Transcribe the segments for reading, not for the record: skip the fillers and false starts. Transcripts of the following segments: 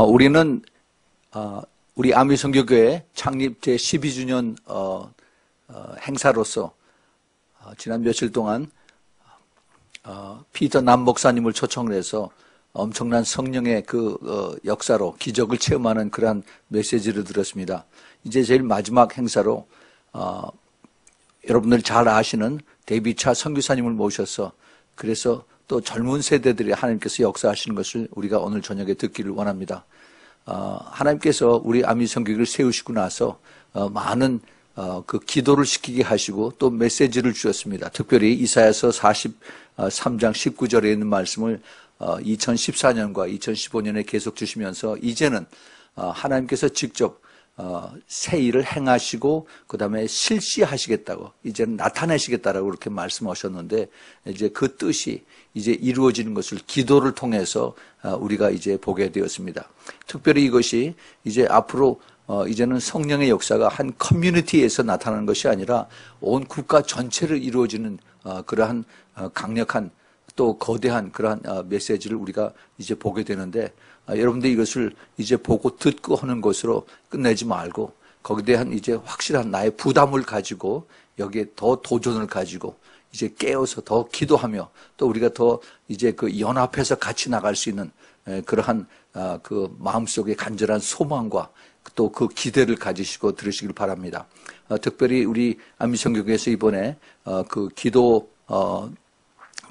우리는 우리 아미성교교회 창립 제12주년 행사로서 지난 며칠 동안 피터 남 목사님을 초청을 해서 엄청난 성령의 그 역사로 기적을 체험하는 그러한 메시지를 들었습니다. 이제 제일 마지막 행사로 여러분들 잘 아시는 데이비차 선교사님을 모셔서 그래서 또 젊은 세대들이 하나님께서 역사하시는 것을 우리가 오늘 저녁에 듣기를 원합니다. 하나님께서 우리 아미성교회를 세우시고 나서 많은 그 기도를 시키게 하시고 또 메시지를 주셨습니다. 특별히 이사야서 43장 19절에 있는 말씀을 2014년과 2015년에 계속 주시면서 이제는 하나님께서 직접 새 일을 행하시고 그 다음에 실시하시겠다고 이제는 나타내시겠다라고 그렇게 말씀하셨는데 이제 그 뜻이 이제 이루어지는 것을 기도를 통해서 우리가 이제 보게 되었습니다. 특별히 이것이 이제 앞으로 이제는 성령의 역사가 한 커뮤니티에서 나타나는 것이 아니라 온 국가 전체를 이루어지는 그러한 강력한 또 거대한 그러한 메시지를 우리가 이제 보게 되는데 여러분들 이것을 이제 보고 듣고 하는 것으로 끝내지 말고 거기에 대한 이제 확실한 나의 부담을 가지고 여기에 더 도전을 가지고 이제 깨어서 더 기도하며 또 우리가 더 이제 그 연합해서 같이 나갈 수 있는 그러한 그 마음속에 간절한 소망과 또 그 기대를 가지시고 들으시길 바랍니다. 특별히 우리 아미성교회에서 이번에 그 기도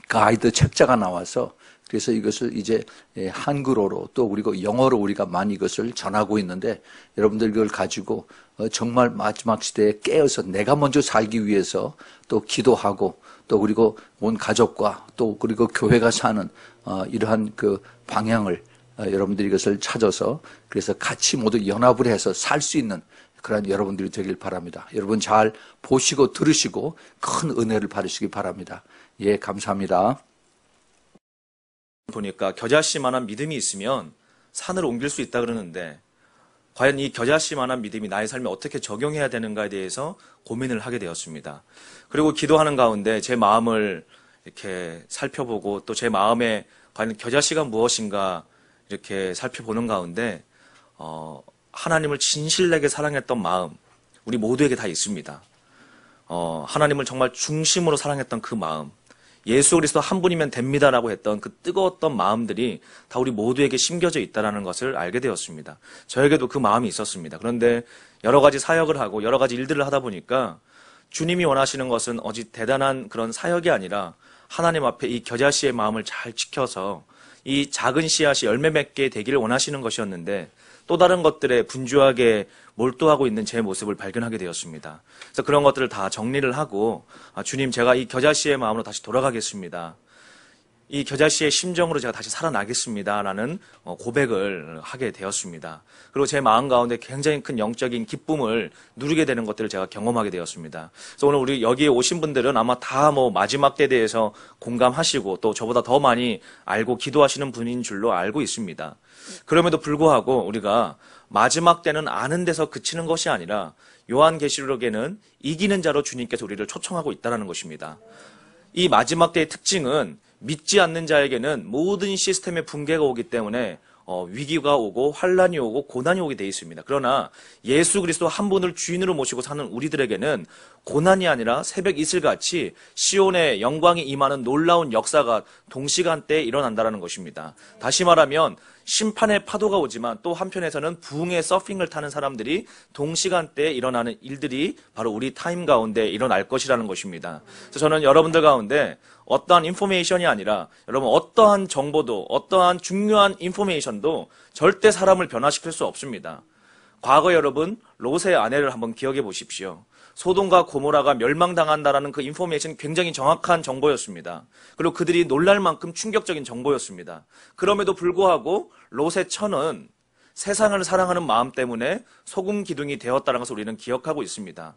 가이드 책자가 나와서 그래서 이것을 이제 한글어로 또 그리고 영어로 우리가 많이 이것을 전하고 있는데 여러분들 이걸 가지고 정말 마지막 시대에 깨어서 내가 먼저 살기 위해서 또 기도하고 또 그리고 온 가족과 또 그리고 교회가 사는 이러한 그 방향을 여러분들이 이것을 찾아서 그래서 같이 모두 연합을 해서 살 수 있는 그런 여러분들이 되길 바랍니다. 여러분 잘 보시고 들으시고 큰 은혜를 받으시기 바랍니다. 예, 감사합니다. 보니까 겨자씨만한 믿음이 있으면 산을 옮길 수 있다 그러는데 과연 이 겨자씨만한 믿음이 나의 삶에 어떻게 적용해야 되는가에 대해서 고민을 하게 되었습니다. 그리고 기도하는 가운데 제 마음을 이렇게 살펴보고 또 제 마음에 과연 겨자씨가 무엇인가 이렇게 살펴보는 가운데 하나님을 진실되게 사랑했던 마음 우리 모두에게 다 있습니다. 하나님을 정말 중심으로 사랑했던 그 마음 예수 그리스도 한 분이면 됩니다라고 했던 그 뜨거웠던 마음들이 다 우리 모두에게 심겨져 있다는 것을 알게 되었습니다. 저에게도 그 마음이 있었습니다. 그런데 여러 가지 사역을 하고 여러 가지 일들을 하다 보니까 주님이 원하시는 것은 어디 대단한 그런 사역이 아니라 하나님 앞에 이 겨자씨의 마음을 잘 지켜서 이 작은 씨앗이 열매 맺게 되기를 원하시는 것이었는데 또 다른 것들에 분주하게 몰두하고 있는 제 모습을 발견하게 되었습니다. 그래서 그런 것들을 다 정리를 하고 주님 제가 이 겨자씨의 마음으로 다시 돌아가겠습니다. 이 겨자씨의 심정으로 제가 다시 살아나겠습니다. 라는 고백을 하게 되었습니다. 그리고 제 마음 가운데 굉장히 큰 영적인 기쁨을 누리게 되는 것들을 제가 경험하게 되었습니다. 그래서 오늘 우리 여기에 오신 분들은 아마 다 마지막 때에 대해서 공감하시고 또 저보다 더 많이 알고 기도하시는 분인 줄로 알고 있습니다. 그럼에도 불구하고 우리가 마지막 때는 아는 데서 그치는 것이 아니라 요한계시록에는 이기는 자로 주님께서 우리를 초청하고 있다는 것입니다. 이 마지막 때의 특징은 믿지 않는 자에게는 모든 시스템의 붕괴가 오기 때문에 위기가 오고 환란이 오고 고난이 오게 돼 있습니다. 그러나 예수 그리스도 한 분을 주인으로 모시고 사는 우리들에게는 고난이 아니라 새벽 이슬같이 시온의 영광이 임하는 놀라운 역사가 동시간대에 일어난다는 것입니다. 다시 말하면 심판의 파도가 오지만 또 한편에서는 부흥의 서핑을 타는 사람들이 동시간대에 일어나는 일들이 바로 우리 타임 가운데 일어날 것이라는 것입니다. 그래서 저는 여러분들 가운데 어떠한 인포메이션이 아니라 여러분 어떠한 정보도 어떠한 중요한 인포메이션도 절대 사람을 변화시킬 수 없습니다. 과거 여러분 롯의 아내를 한번 기억해 보십시오. 소돔과 고모라가 멸망당한다라는 그 인포메이션 굉장히 정확한 정보였습니다. 그리고 그들이 놀랄 만큼 충격적인 정보였습니다. 그럼에도 불구하고 롯의 처는 세상을 사랑하는 마음 때문에 소금 기둥이 되었다는 것을 우리는 기억하고 있습니다.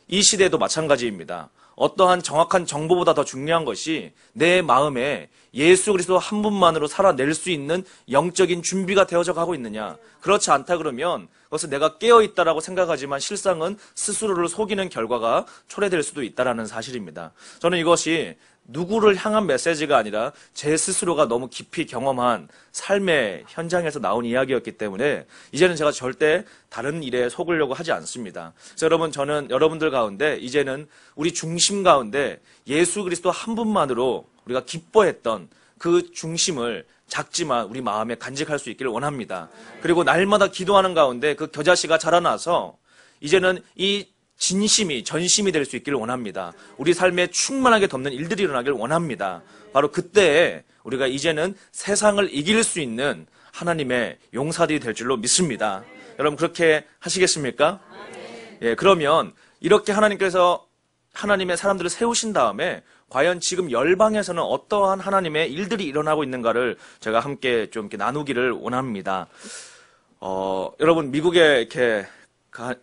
이 시대에도 마찬가지입니다. 어떠한 정확한 정보보다 더 중요한 것이 내 마음에 예수 그리스도 한 분만으로 살아낼 수 있는 영적인 준비가 되어져 가고 있느냐. 그렇지 않다 그러면 그것은 내가 깨어있다라고 생각하지만 실상은 스스로를 속이는 결과가 초래될 수도 있다는 사실입니다. 저는 이것이 누구를 향한 메시지가 아니라 제 스스로가 너무 깊이 경험한 삶의 현장에서 나온 이야기였기 때문에 이제는 제가 절대 다른 일에 속으려고 하지 않습니다. 그래서 여러분, 저는 여러분들 가운데 이제는 우리 중심 가운데 예수 그리스도 한 분만으로 우리가 기뻐했던 그 중심을 작지만 우리 마음에 간직할 수 있기를 원합니다. 그리고 날마다 기도하는 가운데 그 겨자씨가 자라나서 이제는 이 진심이 전심이 될 수 있기를 원합니다. 우리 삶에 충만하게 덮는 일들이 일어나길 원합니다. 바로 그때에 우리가 이제는 세상을 이길 수 있는 하나님의 용사들이 될 줄로 믿습니다. 여러분 그렇게 하시겠습니까? 예, 그러면 이렇게 하나님께서 하나님의 사람들을 세우신 다음에 과연 지금 열방에서는 어떠한 하나님의 일들이 일어나고 있는가를 제가 함께 좀 이렇게 나누기를 원합니다. 여러분 미국에 이렇게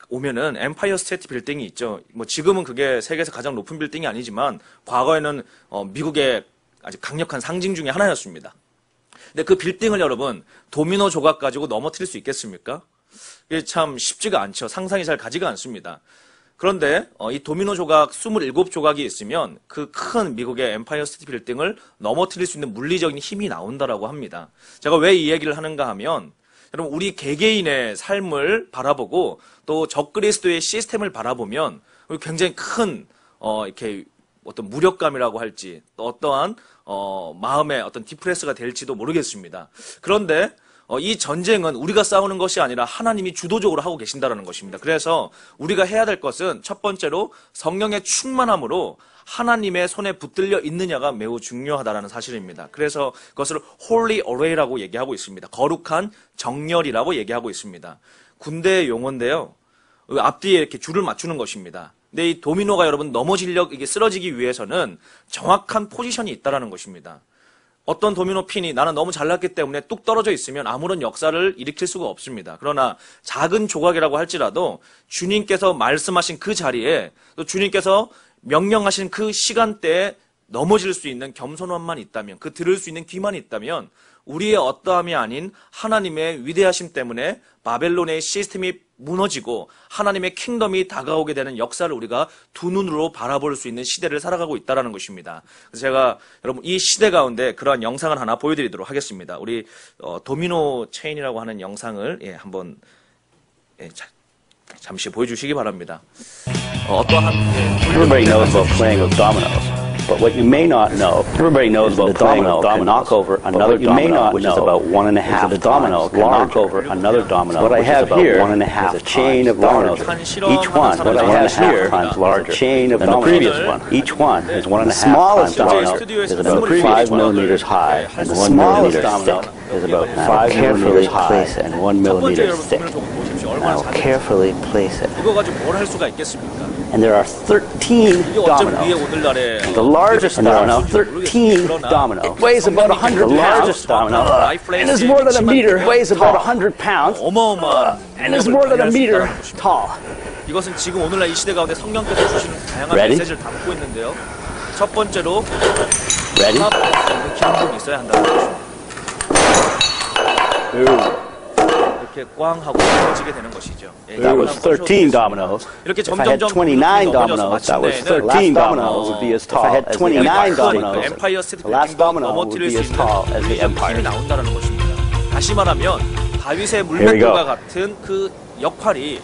오면은 엠파이어 스테이트 빌딩이 있죠. 뭐 지금은 그게 세계에서 가장 높은 빌딩이 아니지만 과거에는 미국의 아주 강력한 상징 중에 하나였습니다. 근데 그 빌딩을 여러분 도미노 조각 가지고 넘어뜨릴 수 있겠습니까? 이게 참 쉽지가 않죠. 상상이 잘 가지가 않습니다. 그런데 이 도미노 조각 27조각이 있으면 그 큰 미국의 엠파이어 스테이트 빌딩을 넘어뜨릴 수 있는 물리적인 힘이 나온다라고 합니다. 제가 왜 이 얘기를 하는가 하면 여러분 우리 개개인의 삶을 바라보고 또 적그리스도의 시스템을 바라보면 굉장히 큰 이렇게 어떤 무력감이라고 할지 또 어떠한 마음의 어떤 디프레스가 될지도 모르겠습니다. 그런데 이 전쟁은 우리가 싸우는 것이 아니라 하나님이 주도적으로 하고 계신다는 것입니다. 그래서 우리가 해야 될 것은 첫 번째로 성령의 충만함으로 하나님의 손에 붙들려 있느냐가 매우 중요하다는 사실입니다. 그래서 그것을 Holy Array라고 얘기하고 있습니다. 거룩한 정렬이라고 얘기하고 있습니다. 군대의 용어인데요. 앞뒤에 이렇게 줄을 맞추는 것입니다. 근데 이 도미노가 여러분 이게 쓰러지기 위해서는 정확한 포지션이 있다는 것입니다. 어떤 도미노 핀이 나는 너무 잘났기 때문에 뚝 떨어져 있으면 아무런 역사를 일으킬 수가 없습니다. 그러나 작은 조각이라고 할지라도 주님께서 말씀하신 그 자리에 또 주님께서 명령하신 그 시간대에 넘어질 수 있는 겸손함만 있다면, 그 들을 수 있는 귀만 있다면 우리의 어떠함이 아닌 하나님의 위대하심 때문에 바벨론의 시스템이 무너지고 하나님의 킹덤이 다가오게 되는 역사를 우리가 두 눈으로 바라볼 수 있는 시대를 살아가고 있다는 것입니다. 그래서 제가 여러분 이 시대 가운데 그러한 영상을 하나 보여드리도록 하겠습니다. 우리 도미노 체인이라고 하는 영상을 한번 잠시 보여주시기 바랍니다. 어떠한 Everybody knows about playing with dominoes. But what you may not know, everybody knows about playing with dominoes. Knock over another domino, which is about 1.5 dominoes. Knock over another domino. What I have here is a chain of dominoes. Each one is 1.5 times larger than the previous one. Each one is 1.5 times domino is about 5 millimeters high, and the smallest domino is about 5 millimeters high and 1 millimeter thick. Now carefully place it. 이거 가지고 뭘 할 수가 있겠습니까? And there are 13 dominoes. The largest domino, 13 domino, weighs about 100 pounds. And is more than a meter, weighs about 100 pounds, and is more than a meter tall. 이것은 지금 오늘날 이 시대 가운데 성령께서 주시는 다양한 메시지를 담고 있는데요. 첫 번째로 기능이 있어야 한다는 것입니다. 이렇게 꽝 하고 떨어지게 되는 것이죠. That was 13 dominoes. If I had 29 dominoes, that was 13 dominoes would be as tall as the 29 dominoes. The last domino would be as tall as the empire. 나온다는 것입니다. 다시 말하면 다윗의 물맷돌과 같은 그 역할이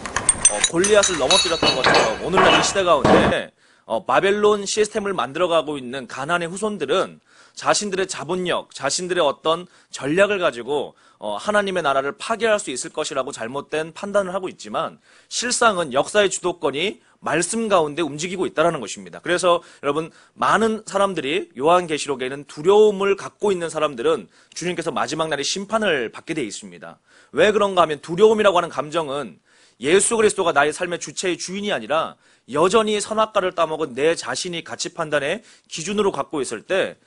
골리앗을 넘어뜨렸던 것처럼 오늘날 이 시대 가운데 바벨론 시스템을 만들어가고 있는 가나안의 후손들은 자신들의 자본력, 자신들의 어떤 전략을 가지고 하나님의 나라를 파괴할 수 있을 것이라고 잘못된 판단을 하고 있지만 실상은 역사의 주도권이 말씀 가운데 움직이고 있다는 것입니다. 그래서 여러분 많은 사람들이 요한계시록에는 두려움을 갖고 있는 사람들은 주님께서 마지막 날에 심판을 받게 되어 있습니다. 왜 그런가 하면 두려움이라고 하는 감정은 예수 그리스도가 나의 삶의 주체의 주인이 아니라 여전히 선악과를 따먹은 내 자신이 가치 판단의 기준으로 갖고 있을 때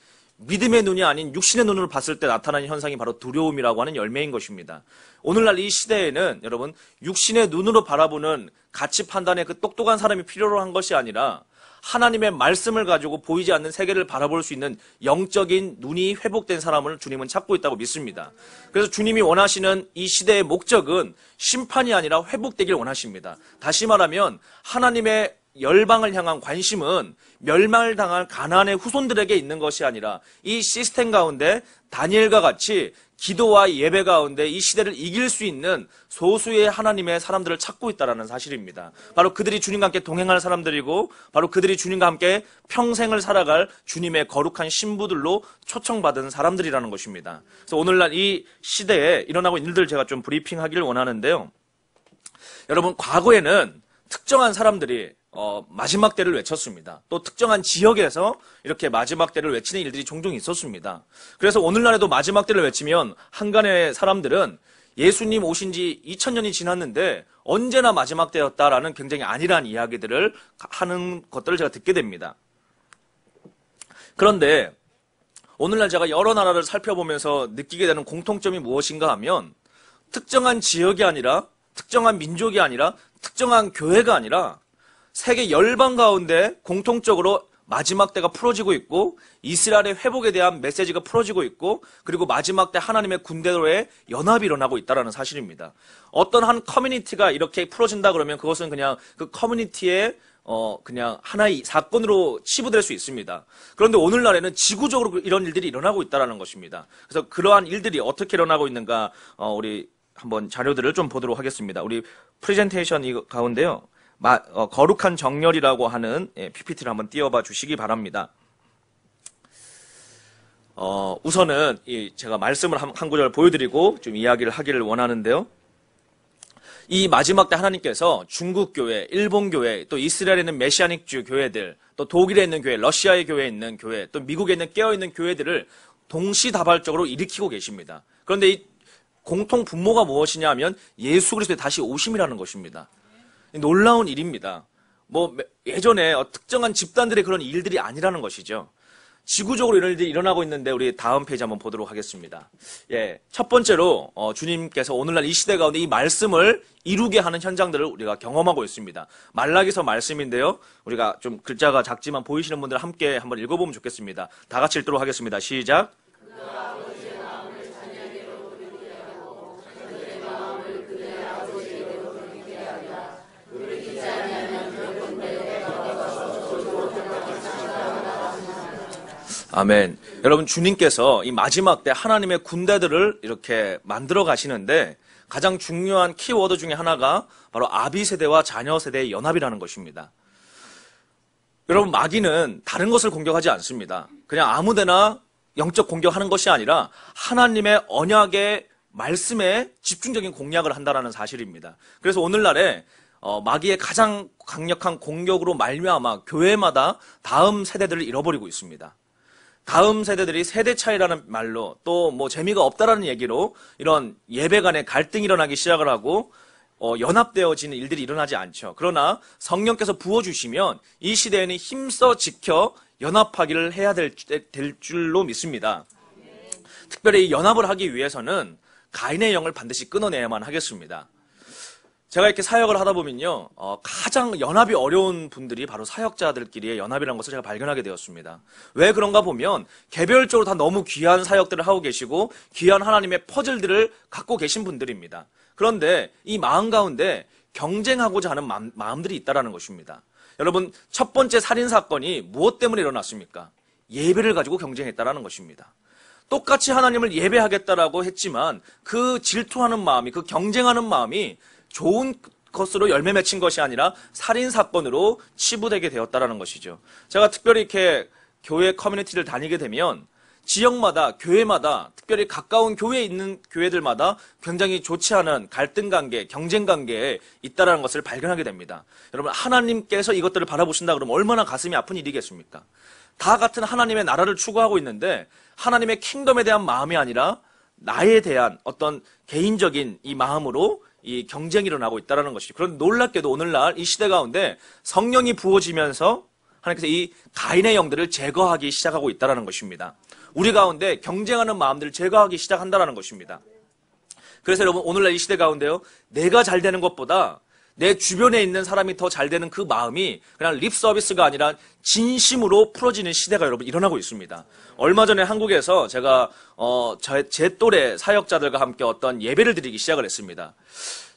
믿음의 눈이 아닌 육신의 눈으로 봤을 때 나타나는 현상이 바로 두려움이라고 하는 열매인 것입니다. 오늘날 이 시대에는 여러분 육신의 눈으로 바라보는 가치 판단의 그 똑똑한 사람이 필요로 한 것이 아니라 하나님의 말씀을 가지고 보이지 않는 세계를 바라볼 수 있는 영적인 눈이 회복된 사람을 주님은 찾고 있다고 믿습니다. 그래서 주님이 원하시는 이 시대의 목적은 심판이 아니라 회복되길 원하십니다. 다시 말하면 하나님의 열방을 향한 관심은 멸망당할 가나안의 후손들에게 있는 것이 아니라 이 시스템 가운데 다니엘과 같이 기도와 예배 가운데 이 시대를 이길 수 있는 소수의 하나님의 사람들을 찾고 있다는 사실입니다. 바로 그들이 주님과 함께 동행할 사람들이고 바로 그들이 주님과 함께 평생을 살아갈 주님의 거룩한 신부들로 초청받은 사람들이라는 것입니다. 그래서 오늘날 이 시대에 일어나고 있는 일들 제가 좀 브리핑하기를 원하는데요. 여러분, 과거에는 특정한 사람들이 마지막 때를 외쳤습니다. 또 특정한 지역에서 이렇게 마지막 때를 외치는 일들이 종종 있었습니다. 그래서 오늘날에도 마지막 때를 외치면 한간의 사람들은 예수님 오신 지 2000년이 지났는데 언제나 마지막 때였다라는 굉장히 안일한 이야기들을 하는 것들을 제가 듣게 됩니다. 그런데 오늘날 제가 여러 나라를 살펴보면서 느끼게 되는 공통점이 무엇인가 하면 특정한 지역이 아니라 특정한 민족이 아니라 특정한 교회가 아니라 세계 열방 가운데 공통적으로 마지막 때가 풀어지고 있고 이스라엘의 회복에 대한 메시지가 풀어지고 있고 그리고 마지막 때 하나님의 군대로의 연합이 일어나고 있다는 사실입니다. 어떤 한 커뮤니티가 이렇게 풀어진다 그러면 그것은 그냥 그 커뮤니티의 그냥 하나의 사건으로 치부될 수 있습니다. 그런데 오늘날에는 지구적으로 이런 일들이 일어나고 있다는 것입니다. 그래서 그러한 일들이 어떻게 일어나고 있는가 우리 한번 자료들을 좀 보도록 하겠습니다. 우리 프레젠테이션 이 가운데요. 거룩한 정렬이라고 하는 PPT를 한번 띄워봐 주시기 바랍니다. 우선은 제가 말씀을 한 구절 보여드리고 좀 이야기를 하기를 원하는데요. 이 마지막 때 하나님께서 중국 교회, 일본 교회, 또 이스라엘에 있는 메시아닉주 교회들, 또 독일에 있는 교회, 러시아의 교회에 있는 교회, 또 미국에 있는 깨어있는 교회들을 동시다발적으로 일으키고 계십니다. 그런데 이 공통 분모가 무엇이냐 하면 예수 그리스도의 다시 오심이라는 것입니다. 놀라운 일입니다. 예전에 특정한 집단들의 그런 일들이 아니라는 것이죠. 지구적으로 이런 일들이 일어나고 있는데 우리 다음 페이지 한번 보도록 하겠습니다. 첫 번째로 주님께서 오늘날 이 시대 가운데 이 말씀을 이루게 하는 현장들을 우리가 경험하고 있습니다. 말라기서 말씀인데요. 우리가 좀 글자가 작지만 보이시는 분들 함께 한번 읽어보면 좋겠습니다. 다 같이 읽도록 하겠습니다. 시작. 아멘. 여러분, 주님께서 이 마지막 때 하나님의 군대들을 이렇게 만들어 가시는데 가장 중요한 키워드 중에 하나가 바로 아비 세대와 자녀 세대의 연합이라는 것입니다. 여러분, 마귀는 다른 것을 공격하지 않습니다. 그냥 아무데나 영적 공격하는 것이 아니라 하나님의 언약의 말씀에 집중적인 공략을 한다는 사실입니다. 그래서 오늘날에 마귀의 가장 강력한 공격으로 말미암아 교회마다 다음 세대들을 잃어버리고 있습니다. 다음 세대들이 세대 차이라는 말로 또 재미가 없다라는 얘기로 이런 예배 간에 갈등이 일어나기 시작을 하고 연합되어지는 일들이 일어나지 않죠. 그러나 성령께서 부어주시면 이 시대에는 힘써 지켜 연합하기를 해야 될 줄로 믿습니다. 특별히 이 연합을 하기 위해서는 가인의 영을 반드시 끊어내야만 하겠습니다. 제가 이렇게 사역을 하다 보면요, 가장 연합이 어려운 분들이 바로 사역자들끼리의 연합이라는 것을 제가 발견하게 되었습니다. 왜 그런가 보면 개별적으로 다 너무 귀한 사역들을 하고 계시고 귀한 하나님의 퍼즐들을 갖고 계신 분들입니다. 그런데 이 마음 가운데 경쟁하고자 하는 마음들이 있다는 것입니다. 여러분, 첫 번째 살인사건이 무엇 때문에 일어났습니까? 예배를 가지고 경쟁했다는 것입니다. 똑같이 하나님을 예배하겠다라고 했지만 그 질투하는 마음이, 그 경쟁하는 마음이 좋은 것으로 열매 맺힌 것이 아니라 살인사건으로 치부되게 되었다는 것이죠. 제가 특별히 이렇게 교회 커뮤니티를 다니게 되면 지역마다, 교회마다, 특별히 가까운 교회에 있는 교회들마다 굉장히 좋지 않은 갈등 관계, 경쟁 관계에 있다는 것을 발견하게 됩니다. 여러분, 하나님께서 이것들을 바라보신다 그러면 얼마나 가슴이 아픈 일이겠습니까? 다 같은 하나님의 나라를 추구하고 있는데 하나님의 킹덤에 대한 마음이 아니라 나에 대한 어떤 개인적인 이 마음으로 이 경쟁이 일어나고 있다는 것이죠. 그런데 놀랍게도 오늘날 이 시대 가운데 성령이 부어지면서 하나님께서 이 가인의 영들을 제거하기 시작하고 있다는 것입니다. 우리 가운데 경쟁하는 마음들을 제거하기 시작한다는 것입니다. 그래서 여러분, 오늘날 이 시대 가운데요, 내가 잘 되는 것보다 내 주변에 있는 사람이 더 잘 되는 그 마음이 그냥 립 서비스가 아니라 진심으로 풀어지는 시대가 여러분 일어나고 있습니다. 얼마 전에 한국에서 제가 제 또래 사역자들과 함께 어떤 예배를 드리기 시작을 했습니다.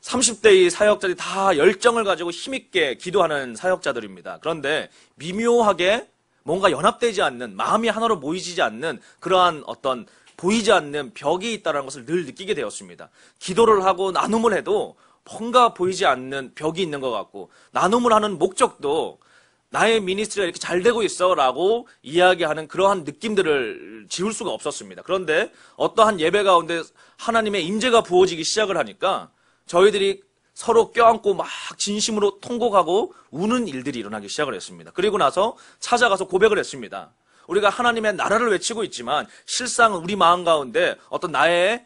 30대의 사역자들이 다 열정을 가지고 힘있게 기도하는 사역자들입니다. 그런데 미묘하게 뭔가 연합되지 않는, 마음이 하나로 모이지 않는 그러한 어떤 보이지 않는 벽이 있다는 것을 늘 느끼게 되었습니다. 기도를 하고 나눔을 해도 뭔가 보이지 않는 벽이 있는 것 같고, 나눔을 하는 목적도 나의 미니스트리가 이렇게 잘 되고 있어 라고 이야기하는 그러한 느낌들을 지울 수가 없었습니다. 그런데 어떠한 예배 가운데 하나님의 임재가 부어지기 시작을 하니까 저희들이 서로 껴안고 막 진심으로 통곡하고 우는 일들이 일어나기 시작을 했습니다. 그리고 나서 찾아가서 고백을 했습니다. 우리가 하나님의 나라를 외치고 있지만 실상 우리 마음 가운데 어떤 나의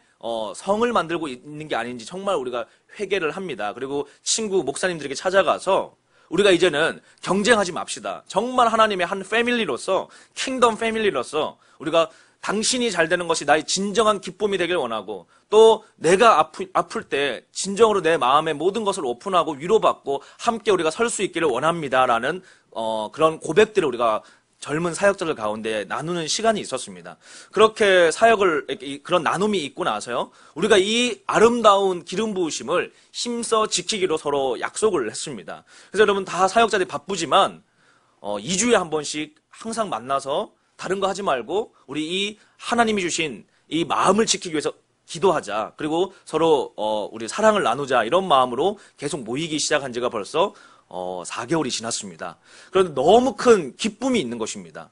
성을 만들고 있는 게 아닌지 정말 우리가 회개를 합니다. 그리고 친구 목사님들에게 찾아가서 우리가 이제는 경쟁하지 맙시다. 정말 하나님의 한 패밀리로서, 킹덤 패밀리로서 우리가 당신이 잘 되는 것이 나의 진정한 기쁨이 되길 원하고, 또 내가 아플 때 진정으로 내 마음의 모든 것을 오픈하고 위로받고 함께 우리가 설 수 있기를 원합니다라는 그런 고백들을 우리가 젊은 사역자들 가운데 나누는 시간이 있었습니다. 그렇게 그런 나눔이 있고 나서요, 우리가 이 아름다운 기름 부으심을 힘써 지키기로 서로 약속을 했습니다. 그래서 여러분 다 사역자들이 바쁘지만 2주에 한 번씩 항상 만나서 다른 거 하지 말고 우리 이 하나님이 주신 이 마음을 지키기 위해서 기도하자. 그리고 서로 우리 사랑을 나누자. 이런 마음으로 계속 모이기 시작한 지가 벌써 4개월이 지났습니다. 그런데 너무 큰 기쁨이 있는 것입니다.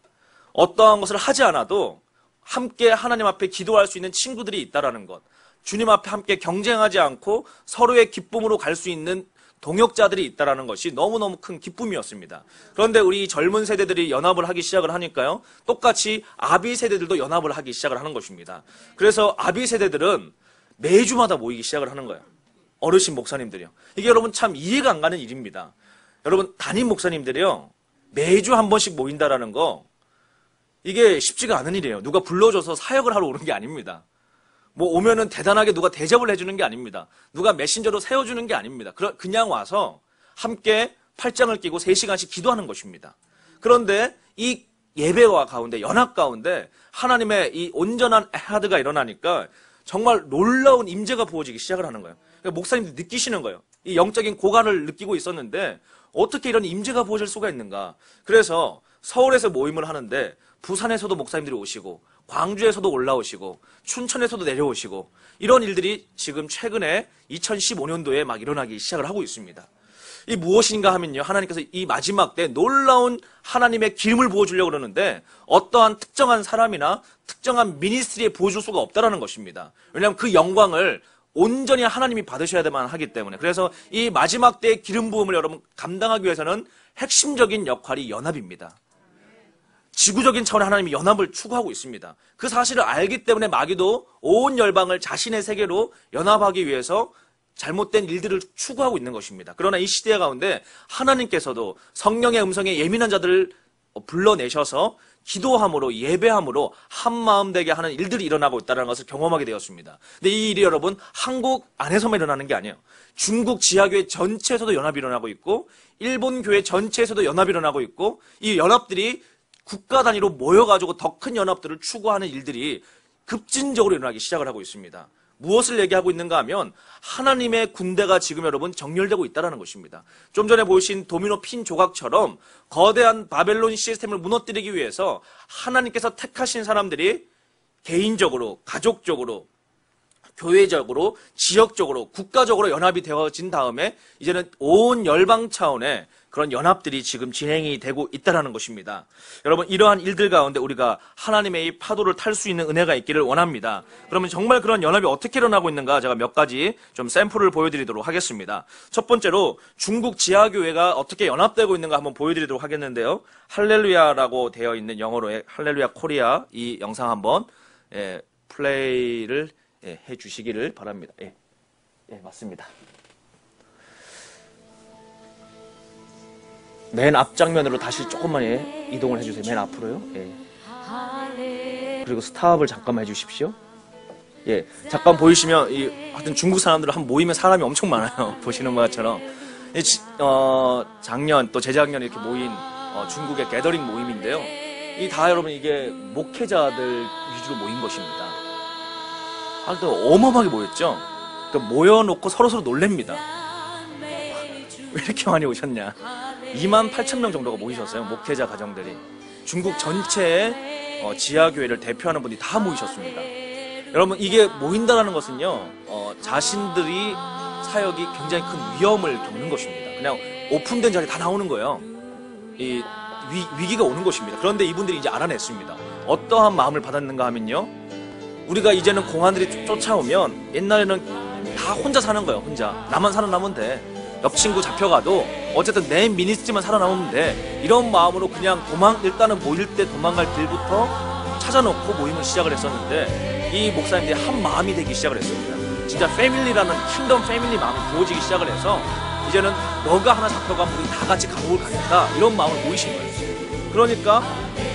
어떠한 것을 하지 않아도 함께 하나님 앞에 기도할 수 있는 친구들이 있다라는 것, 주님 앞에 함께 경쟁하지 않고 서로의 기쁨으로 갈 수 있는 동역자들이 있다라는 것이 너무너무 큰 기쁨이었습니다. 그런데 우리 젊은 세대들이 연합을 하기 시작을 하니까요, 똑같이 아비 세대들도 연합을 하기 시작을 하는 것입니다. 그래서 아비 세대들은 매주마다 모이기 시작을 하는 거예요. 어르신 목사님들이요. 이게 여러분 참 이해가 안 가는 일입니다. 여러분 담임 목사님들이요, 매주 한 번씩 모인다라는 거, 이게 쉽지가 않은 일이에요. 누가 불러줘서 사역을 하러 오는 게 아닙니다. 뭐 오면은 대단하게 누가 대접을 해주는 게 아닙니다. 누가 메신저로 세워주는 게 아닙니다. 그냥 와서 함께 팔짱을 끼고 3시간씩 기도하는 것입니다. 그런데 이 예배와 가운데, 연합 가운데 하나님의 이 온전한 에하드가 일어나니까 정말 놀라운 임재가 부어지기 시작을 하는 거예요. 그러니까 목사님들 느끼시는 거예요. 이 영적인 고갈을 느끼고 있었는데 어떻게 이런 임재가 부어질 수가 있는가. 그래서 서울에서 모임을 하는데 부산에서도 목사님들이 오시고, 광주에서도 올라오시고, 춘천에서도 내려오시고, 이런 일들이 지금 최근에 2015년도에 막 일어나기 시작을 하고 있습니다. 이 무엇인가 하면요, 하나님께서 이 마지막 때 놀라운 하나님의 기름을 부어주려고 그러는데 어떠한 특정한 사람이나 특정한 미니스트리에 부어줄 수가 없다라는 것입니다. 왜냐하면 그 영광을 온전히 하나님이 받으셔야만 하기 때문에. 그래서 이 마지막 때의 기름 부음을 여러분 감당하기 위해서는 핵심적인 역할이 연합입니다. 지구적인 차원의 하나님이 연합을 추구하고 있습니다. 그 사실을 알기 때문에 마귀도 온 열방을 자신의 세계로 연합하기 위해서 잘못된 일들을 추구하고 있는 것입니다. 그러나 이 시대 가운데 하나님께서도 성령의 음성에 예민한 자들을 불러내셔서 기도함으로, 예배함으로 한마음 되게 하는 일들이 일어나고 있다는 것을 경험하게 되었습니다. 근데 이 일이 여러분 한국 안에서만 일어나는 게 아니에요. 중국 지하교회 전체에서도 연합이 일어나고 있고, 일본 교회 전체에서도 연합이 일어나고 있고, 이 연합들이 국가 단위로 모여가지고 더 큰 연합들을 추구하는 일들이 급진적으로 일어나기 시작을 하고 있습니다. 무엇을 얘기하고 있는가 하면 하나님의 군대가 지금 여러분 정렬되고 있다는 것입니다. 좀 전에 보신 도미노 핀 조각처럼 거대한 바벨론 시스템을 무너뜨리기 위해서 하나님께서 택하신 사람들이 개인적으로, 가족적으로, 교회적으로, 지역적으로, 국가적으로 연합이 되어진 다음에 이제는 온 열방 차원의 그런 연합들이 지금 진행이 되고 있다는 것입니다. 여러분, 이러한 일들 가운데 우리가 하나님의 이 파도를 탈 수 있는 은혜가 있기를 원합니다. 그러면 정말 그런 연합이 어떻게 일어나고 있는가, 제가 몇 가지 좀 샘플을 보여드리도록 하겠습니다. 첫 번째로 중국 지하교회가 어떻게 연합되고 있는가 한번 보여드리도록 하겠는데요. 할렐루야라고 되어 있는 영어로의 할렐루야 코리아, 이 영상 한번 플레이를 해주시기를 바랍니다. 예, 맞습니다. 맨 앞장면으로 다시 조금만 이동을 해주세요. 맨 앞으로요. 그리고 스탑을 잠깐만 해주십시오. 잠깐 보이시면 하여튼 중국 사람들은 한 모이면 사람이 엄청 많아요. 보시는 것처럼 작년 또 재작년 이렇게 모인 중국의 게더링 모임인데요. 이 다 여러분 이게 목회자들 위주로 모인 것입니다. 하여튼 어마어마하게 모였죠. 모여놓고 서로서로 놀랍니다. 왜 이렇게 많이 오셨냐. 28,000명 정도가 모이셨어요. 목회자 가정들이. 중국 전체의 지하교회를 대표하는 분이 다 모이셨습니다. 여러분, 이게 모인다라는 것은요, 자신들이 사역이 굉장히 큰 위험을 겪는 것입니다. 그냥 오픈된 자리에 다 나오는 거예요. 이 위기가 오는 것입니다. 그런데 이분들이 이제 알아냈습니다. 어떠한 마음을 받았는가 하면요, 우리가 이제는 공안들이 쫓아오면 옛날에는 다 혼자 사는 거예요. 혼자. 나만 살아남으면 돼. 옆 친구 잡혀가도 어쨌든 내 미니스트리만 살아남으면 돼. 이런 마음으로 그냥 일단은 모일 때 도망갈 길부터 찾아놓고 모임을 시작을 했었는데, 이 목사님들이 한 마음이 되기 시작을 했습니다. 진짜 패밀리라는 킹덤 패밀리 마음이 부어지기 시작을 해서 이제는 너가 하나 잡혀가면 우리 다 같이 감옥을 가겠다, 이런 마음을 모이신 거예요. 그러니까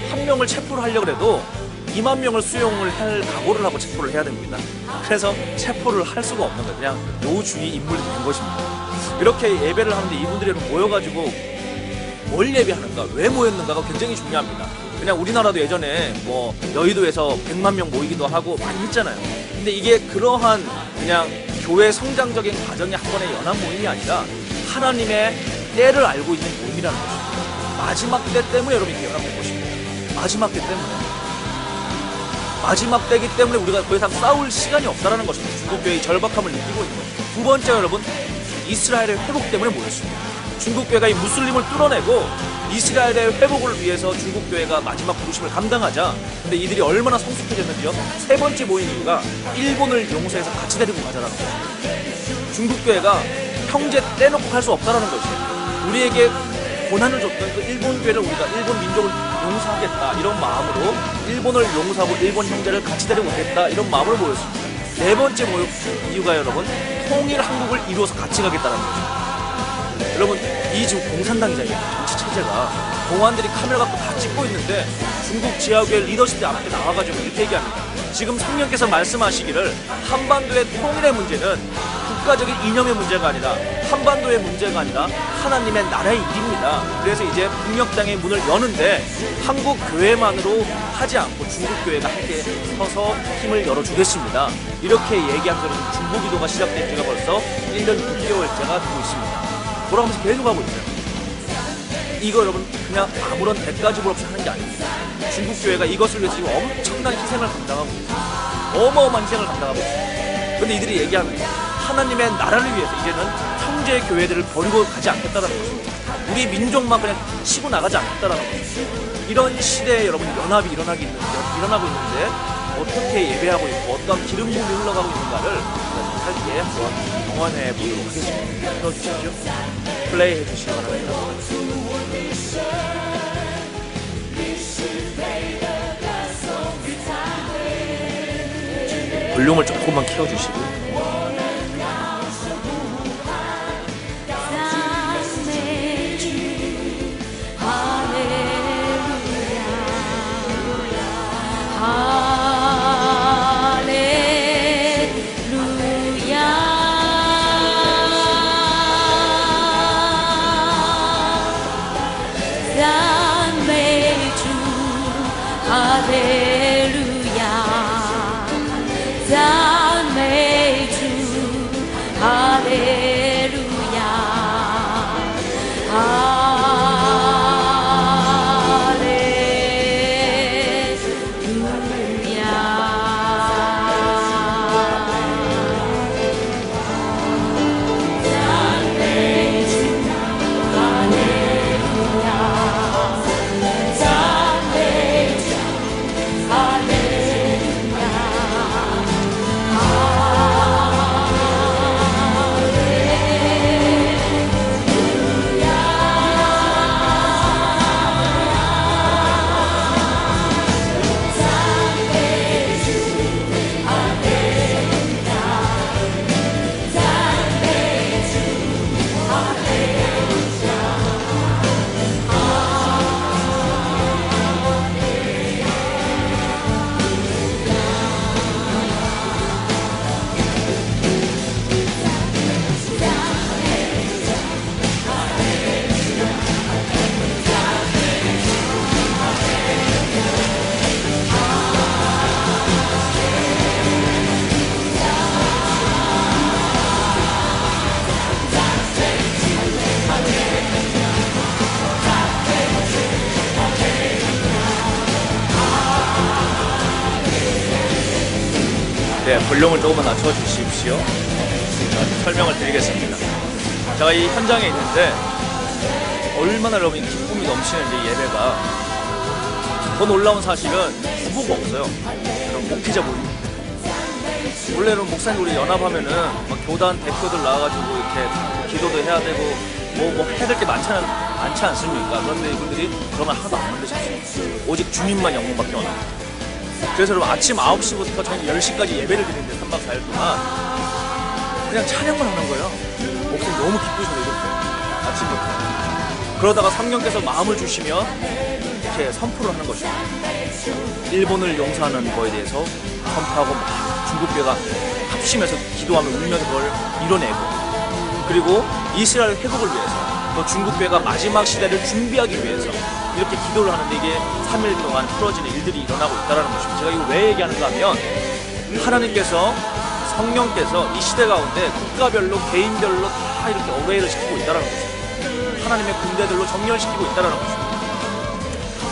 한 명을 체포를 하려고 해도 2만 명을 수용을 할 각오를 하고 체포를 해야 됩니다. 그래서 체포를 할 수가 없는 거예요. 그냥 요주의 인물이 된 것입니다. 이렇게 예배를 하는데 이분들이 모여가지고 뭘 예배하는가, 왜 모였는가가 굉장히 중요합니다. 그냥 우리나라도 예전에 뭐 여의도에서 100만 명 모이기도 하고 많이 했잖아요. 근데 이게 그러한 그냥 교회 성장적인 과정의 한 번의 연합 모임이 아니라 하나님의 때를 알고 있는 모임이라는 것입니다. 마지막 때 때문에 여러분이 이렇게 연합된 것입니다. 마지막 때 때문에. 마지막 때이기 때문에 우리가 더 이상 싸울 시간이 없다는 것입니다. 중국교회의 절박함을 느끼고 있는 것입니다. 두 번째, 여러분, 이스라엘의 회복 때문에 모였습니다. 중국교회가 이 무슬림을 뚫어내고 이스라엘의 회복을 위해서 중국교회가 마지막 부르심을 감당하자. 근데 이들이 얼마나 성숙해졌는지요. 세 번째 모인 이유가 일본을 용서해서 같이 데리고 가자라는 거예요. 중국교회가 형제 떼놓고 할 수 없다는 것이에요. 우리에게 고난을 줬던 그 일본 교회를 우리가 일본 민족을 용서하겠다, 이런 마음으로 일본을 용서하고 일본 형제를 같이 데리고 오겠다, 이런 마음으로 모였습니다. 네 번째 이유가 여러분, 통일 한국을 이루어서 같이 가겠다는 거죠. 여러분, 이 지금 공산당이잖아요. 정치 체제가. 공안들이 카메라 갖고 다 찍고 있는데 중국 지하교회 리더십들 앞에 나와가지고 이렇게 얘기합니다. 지금 성령께서 말씀하시기를 한반도의 통일의 문제는 국가적인 이념의 문제가 아니라 한반도의 문제가 아니라 하나님의 나라의 일입니다. 그래서 이제 북녘 땅의 문을 여는데 한국 교회만으로 하지 않고 중국 교회가 함께 서서 힘을 열어주겠습니다. 이렇게 얘기하면서 중보 기도가 시작된 지가 벌써 1년 6개월째가 되고 있습니다. 뭐라고 하면서 계속 하고 있어요. 이거 여러분 그냥 아무런 대가 지불 없이 하는 게 아닙니다. 중국 교회가 이것을 위해서 지금 엄청난 희생을 감당하고 있어요. 어마어마한 희생을 감당하고 있어요. 근데 이들이 얘기합니다. 하나님의 나라를 위해서 이제는 형제 교회들을 버리고 가지 않겠다는 것입니다. 우리 민족만 그냥 치고 나가지 않겠다는 것입니다. 이런 시대에 여러분 연합이 일어나고 있는데 어떻게 예배하고 있고 어떤 기름 부음이 흘러가고 있는가를 함께 한번 경험해 보도록 하겠습니다. 들어주십시오. 플레이 해주시기 바랍니다. 볼륨을 조금만 키워주시고. 네, 볼륨을 조금만 낮춰주십시오. 제가 설명을 드리겠습니다. 제가 이 현장에 있는데 얼마나 여러분이 기쁨이 넘치는 이 예배가, 더 놀라운 사실은 후보가 없어요. 그럼 목회자 모임. 원래는 목사님 우리 연합하면은 막 교단 대표들 나와가지고 이렇게 기도도 해야 되고 뭐 해야 될 게 많지 않습니까? 그런데 이분들이 그런 걸 하나도 안 만드셨어요. 오직 주님만 영광받게 원합니다. 그래서 여러분 아침 9시부터 저희 10시까지 예배를 드리는데 3박 4일 동안 그냥 찬양만 하는 거예요. 목사님 너무 기쁘셔요, 이렇게 아침부터. 그러다가 성령께서 마음을 주시면 이렇게 선포를 하는 것입니다. 일본을 용서하는 거에 대해서 선포하고 막 중국교회가 합심해서 기도하며 울면서 그걸 이뤄내고, 그리고 이스라엘 회복을 위해서 또 중국교회가 마지막 시대를 준비하기 위해서 이렇게 기도를 하는데 이게 3일 동안 풀어지는 일들이 일어나고 있다는 것입니다. 제가 이거 왜 얘기하는가 하면 하나님께서, 성령께서 이 시대 가운데 국가별로 개인별로 다 이렇게 어웨이를 시키고 있다는 것입니다. 하나님의 군대들로 정렬시키고 있다는 것입니다.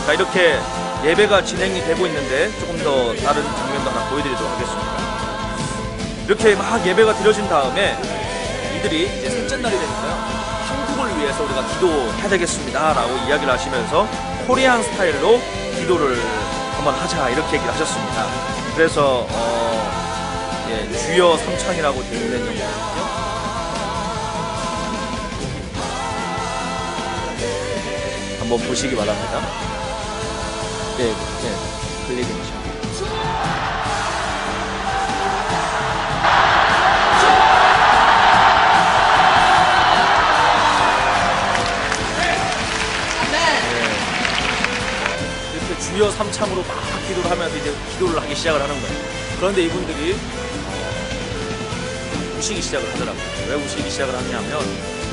자, 이렇게 예배가 진행이 되고 있는데 조금 더 다른 장면도 하나 보여드리도록 하겠습니다. 이렇게 막 예배가 드려진 다음에 이들이 이제 셋째 날이 되니까요, 한국을 위해서 우리가 기도해야 되겠습니다 라고 이야기를 하시면서 코리안 스타일로 기도를 한번 하자 이렇게 얘기를 하셨습니다. 그래서 주여 삼창이라고 되어 있는 영상이거든요. 한번 보시기 바랍니다. 네, 클릭해주시면. 이렇게 주여 삼창으로 막 기도를 하면서 이제 기도를 하기 시작을 하는 거예요. 그런데 이분들이 우시기 시작을 하더라고요. 왜 우시기 시작을 하냐면,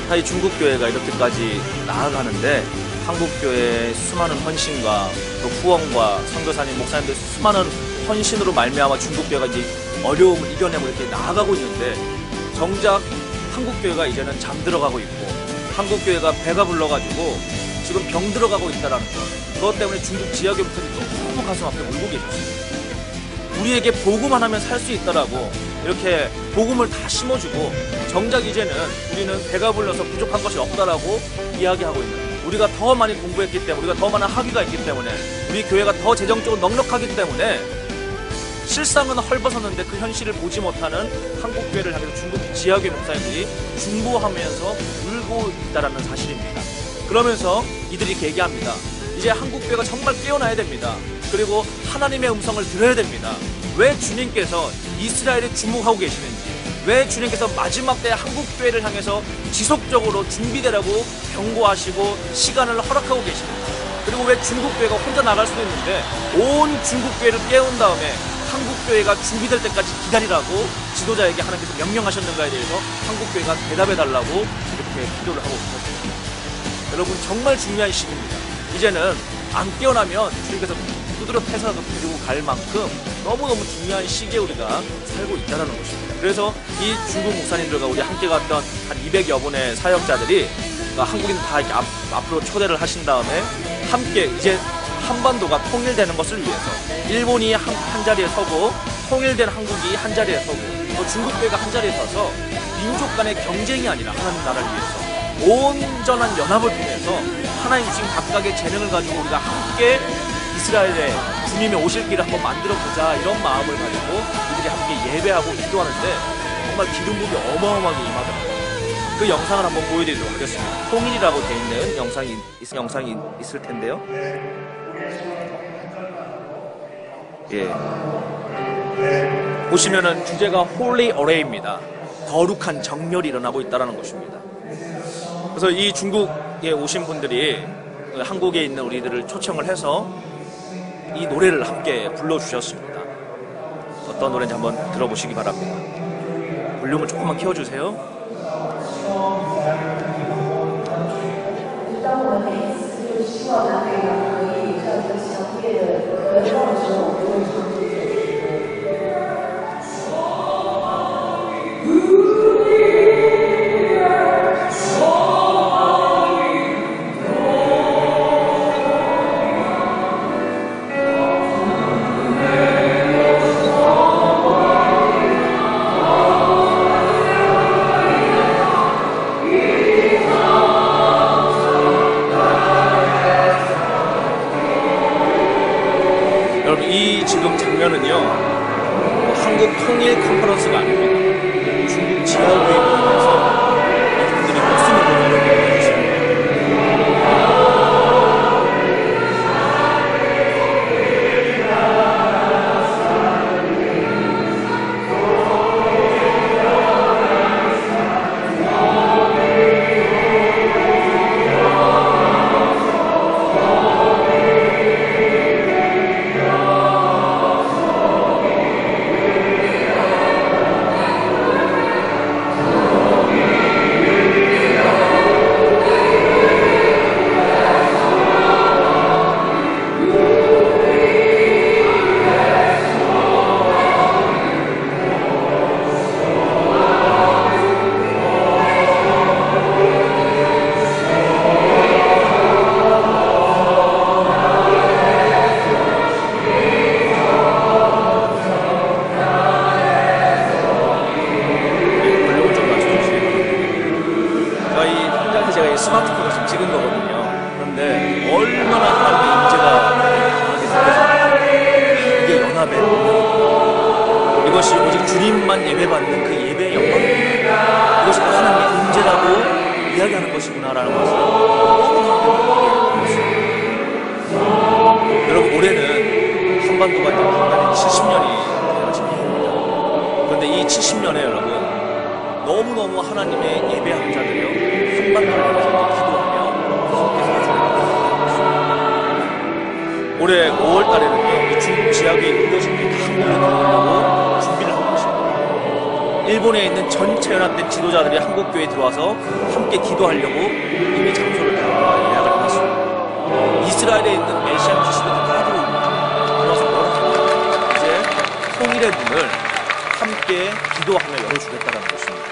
사실 중국교회가 이렇게까지 나아가는데 한국교회의 수많은 헌신과 또 후원과 선교사님, 목사님들 수많은 헌신으로 말미암아 중국교회가 이제 어려움을 이겨내고 이렇게 나아가고 있는데, 정작 한국교회가 이제는 잠들어가고 있고 한국교회가 배가 불러가지고 지금 병 들어가고 있다는 것, 그것 때문에 중국 지역의 목사들이 너무 가슴 아프게 울고 계셨어요. 우리에게 복음만 하면 살 수 있다라고 이렇게 복음을 다 심어주고, 정작 이제는 우리는 배가 불러서 부족한 것이 없다라고 이야기하고 있는, 우리가 더 많이 공부했기 때문에, 우리가 더 많은 학위가 있기 때문에, 우리 교회가 더 재정적으로 넉넉하기 때문에 실상은 헐벗었는데 그 현실을 보지 못하는 한국교회를 향해서 중국 지하교회 목사님들이 중보하면서 울고 있다는 사실입니다. 그러면서 이들이 이렇게 얘기합니다. 이제 한국교회가 정말 깨어나야 됩니다. 그리고 하나님의 음성을 들어야 됩니다. 왜 주님께서 이스라엘에 주목하고 계시는지, 왜 주님께서 마지막 때 한국교회를 향해서 지속적으로 준비되라고 경고하시고 시간을 허락하고 계시는지, 그리고 왜 중국교회가 혼자 나갈 수도 있는데 온 중국교회를 깨운 다음에 한국교회가 준비될 때까지 기다리라고 지도자에게 하나님께서 명령하셨는가에 대해서 한국교회가 대답해달라고 이렇게 기도를 하고 있습니다. 여러분, 정말 중요한 시기입니다. 이제는 안 깨어나면 주님께서 두드려 패서라도 데리고 갈 만큼 너무너무 중요한 시기에 우리가 살고 있다는 것입니다. 그래서 이 중국 목사님들과 우리 함께 갔던 한 200여 분의 사역자들이, 한국인 다 이렇게 앞으로 초대를 하신 다음에 함께 이제 한반도가 통일되는 것을 위해서, 일본이 한 자리에 서고 통일된 한국이 한 자리에 서고 또 중국교회가 한 자리에 서서 민족 간의 경쟁이 아니라 하나님 나라를 위해서 온전한 연합을 통해서 하나님 주신 각각의 재능을 가지고 우리가 함께 이스라엘에 주님의 오실 길을 한번 만들어보자, 이런 마음을 가지고 이들이 함께 예배하고 기도하는데 정말 기름 부음이 어마어마하게 임하더라고요. 그 영상을 한번 보여드리도록 하겠습니다. 통일이라고 되어 있는 영상이 있을 텐데요. 예. 보시면은 주제가 Holy Array입니다. 거룩한 정렬이 일어나고 있다는 것입니다. 그래서 이 중국에 오신 분들이 한국에 있는 우리들을 초청을 해서 이 노래를 함께 불러주셨습니다. 어떤 노래인지 한번 들어보시기 바랍니다. 볼륨을 조금만 키워주세요. 지금 장면은요, 한국 통일 컨퍼런스가 아닙니다. 중국 지하국에 모이면서 이분들이 목숨을 걸고 있는 것입니다. 볼륨을 좀 낮춰주시기 바랍니다. 제가 이 현장에서 제가 이 스마트폰을 지금 찍은 거거든요. 그런데 얼마나 하나님의 임재가 강하게 느껴집니까? 이게 연합의 능력입니다. 이것이 오직 주님만 예배받는 그 예배의 영광입니다. 이것이 하나님의 임재라고 이야기하는 것이구나라는 것을 너무 강하게 여러분, 올해는 한반도가 이제 단단히 70년이 되어진 해입니다. 그런데 이 70년에 여러분, 너무너무 하나님의 예배하는 자들이요, 한반도를 향해서 기도하며 계속해서 올해 5월 달에는요, 이 중국 지하국에 있는 신들이 다 한국에 들어오려고 준비를 하고 있습니다. 일본에 있는 전체 연합된 지도자들이 한국교회에 들어와서 함께 기도하려고 이미 장소를 다 예약을 해놨습니다. 이스라엘에 있는 메시안 귀신들도 다 들어옵니다. 들어와서 뭐라 합니까? 이제 통일의 문을 함께 기도하며 열어주겠다는 것입니다.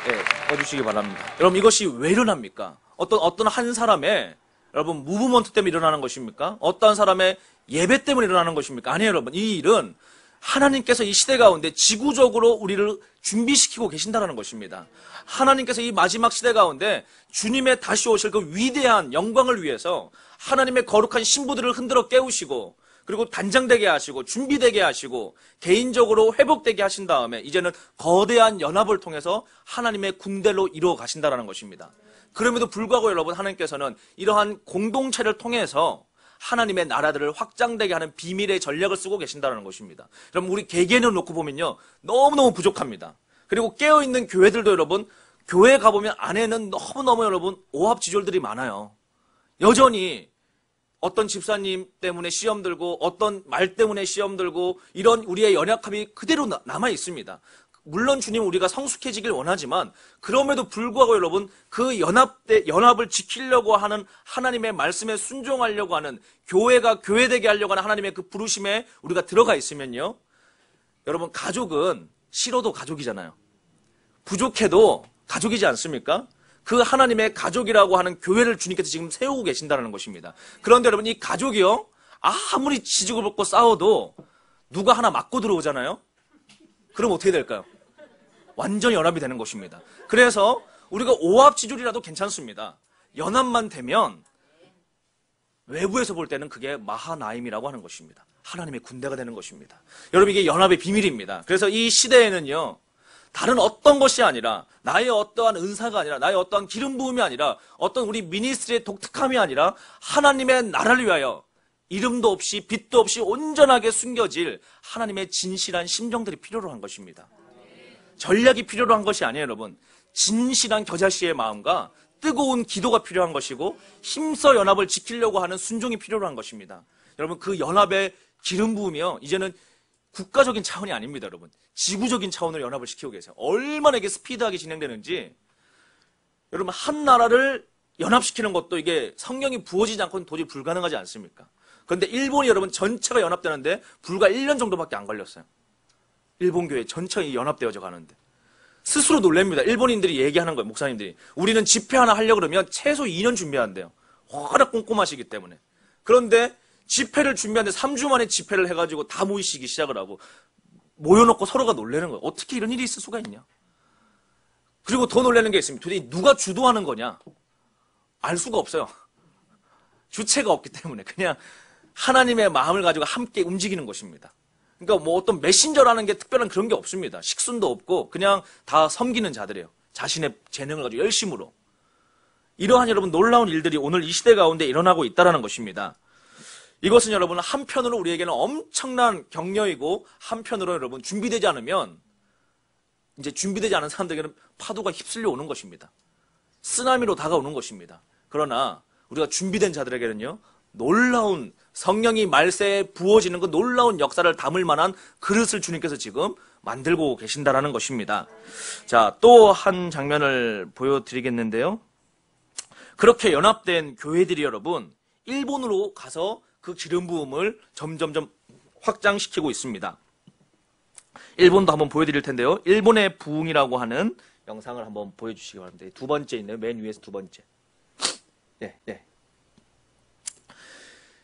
네, 꺼주시기 바랍니다. 여러분, 이것이 왜 일어납니까? 어떤 한 사람의, 여러분, 무브먼트 때문에 일어나는 것입니까? 어떤 사람의 예배 때문에 일어나는 것입니까? 아니에요, 여러분. 이 일은 하나님께서 이 시대 가운데 지구적으로 우리를 준비시키고 계신다는 것입니다. 하나님께서 이 마지막 시대 가운데 주님의 다시 오실 그 위대한 영광을 위해서 하나님의 거룩한 신부들을 흔들어 깨우시고, 그리고 단장되게 하시고 준비되게 하시고 개인적으로 회복되게 하신 다음에 이제는 거대한 연합을 통해서 하나님의 군대로 이루어 가신다는 것입니다. 그럼에도 불구하고 여러분, 하나님께서는 이러한 공동체를 통해서 하나님의 나라들을 확장되게 하는 비밀의 전략을 쓰고 계신다는 것입니다. 여러분, 우리 개개인을 놓고 보면요, 너무너무 부족합니다. 그리고 깨어있는 교회들도 여러분, 교회 가보면 안에는 너무너무 여러분 오합지졸들이 많아요. 여전히 어떤 집사님 때문에 시험 들고 어떤 말 때문에 시험 들고 이런 우리의 연약함이 그대로 남아 있습니다. 물론 주님, 우리가 성숙해지길 원하지만 그럼에도 불구하고 여러분, 그 연합을 지키려고 하는 하나님의 말씀에 순종하려고 하는, 교회가 교회되게 하려고 하는 하나님의 그 부르심에 우리가 들어가 있으면요, 여러분, 가족은 싫어도 가족이잖아요. 부족해도 가족이지 않습니까? 그 하나님의 가족이라고 하는 교회를 주님께서 지금 세우고 계신다는 것입니다. 그런데 여러분, 이 가족이요, 아무리 지지고 볶고 싸워도 누가 하나 맞고 들어오잖아요. 그럼 어떻게 될까요? 완전히 연합이 되는 것입니다. 그래서 우리가 오합지졸이라도 괜찮습니다. 연합만 되면 외부에서 볼 때는 그게 마하나임이라고 하는 것입니다. 하나님의 군대가 되는 것입니다. 여러분, 이게 연합의 비밀입니다. 그래서 이 시대에는요, 다른 어떤 것이 아니라, 나의 어떠한 은사가 아니라, 나의 어떠한 기름 부음이 아니라, 어떤 우리 미니스트리의 독특함이 아니라 하나님의 나라를 위하여 이름도 없이 빛도 없이 온전하게 숨겨질 하나님의 진실한 심정들이 필요로 한 것입니다. 전략이 필요로 한 것이 아니에요, 여러분. 진실한 겨자씨의 마음과 뜨거운 기도가 필요한 것이고, 힘써 연합을 지키려고 하는 순종이 필요로 한 것입니다. 여러분, 그 연합의 기름 부음이요, 이제는 국가적인 차원이 아닙니다, 여러분. 지구적인 차원으로 연합을 시키고 계세요. 얼마나 이게 스피드하게 진행되는지. 여러분, 한 나라를 연합시키는 것도 이게 성령이 부어지지 않고는 도저히 불가능하지 않습니까? 그런데 일본이 여러분 전체가 연합되는데 불과 1년 정도밖에 안 걸렸어요. 일본 교회 전체가 연합되어져 가는데. 스스로 놀랍니다. 일본인들이 얘기하는 거예요, 목사님들이. 우리는 집회 하나 하려고 그러면 최소 2년 준비한대요. 워낙 꼼꼼하시기 때문에. 그런데 집회를 준비하는데 3주 만에 집회를 해가지고 다 모이시기 시작을 하고 모여놓고 서로가 놀라는 거예요. 어떻게 이런 일이 있을 수가 있냐. 그리고 더 놀라는 게 있습니다. 도대체 누가 주도하는 거냐. 알 수가 없어요. 주체가 없기 때문에 그냥 하나님의 마음을 가지고 함께 움직이는 것입니다. 그러니까 뭐 어떤 메신저라는 게 특별한 그런 게 없습니다. 식순도 없고 그냥 다 섬기는 자들이에요. 자신의 재능을 가지고 열심으로. 이러한 여러분 놀라운 일들이 오늘 이 시대 가운데 일어나고 있다는 것입니다. 이것은 여러분 한편으로 우리에게는 엄청난 격려이고 한편으로 여러분 준비되지 않으면 이제 준비되지 않은 사람들에게는 파도가 휩쓸려 오는 것입니다. 쓰나미로 다가오는 것입니다. 그러나 우리가 준비된 자들에게는요, 놀라운 성령이 말세에 부어지는 그 놀라운 역사를 담을 만한 그릇을 주님께서 지금 만들고 계신다라는 것입니다. 자, 또 한 장면을 보여드리겠는데요. 그렇게 연합된 교회들이 여러분 일본으로 가서 그 기름 부음을 점점점 확장시키고 있습니다. 일본도 한번 보여드릴 텐데요. 일본의 부흥이라고 하는 영상을 한번 보여주시기 바랍니다. 두 번째 있네요. 맨 위에서 두 번째. 네.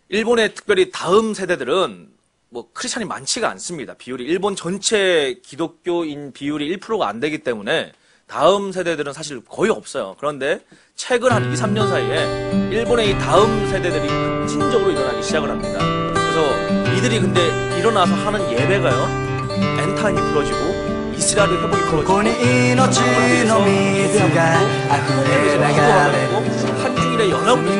일본의 특별히 다음 세대들은 뭐 크리스찬이 많지가 않습니다. 비율이 일본 전체 기독교인 비율이 1%가 안 되기 때문에 다음 세대들은 사실 거의 없어요. 그런데 최근 한 2, 3년 사이에 일본의 이 다음 세대들이 급진적으로 일어나기 시작을 합니다. 그래서 이들이 근데 일어나서 하는 예배가요, 엔타임이 풀어지고 이스라엘의 회복이 풀어지고 한중일의 연합을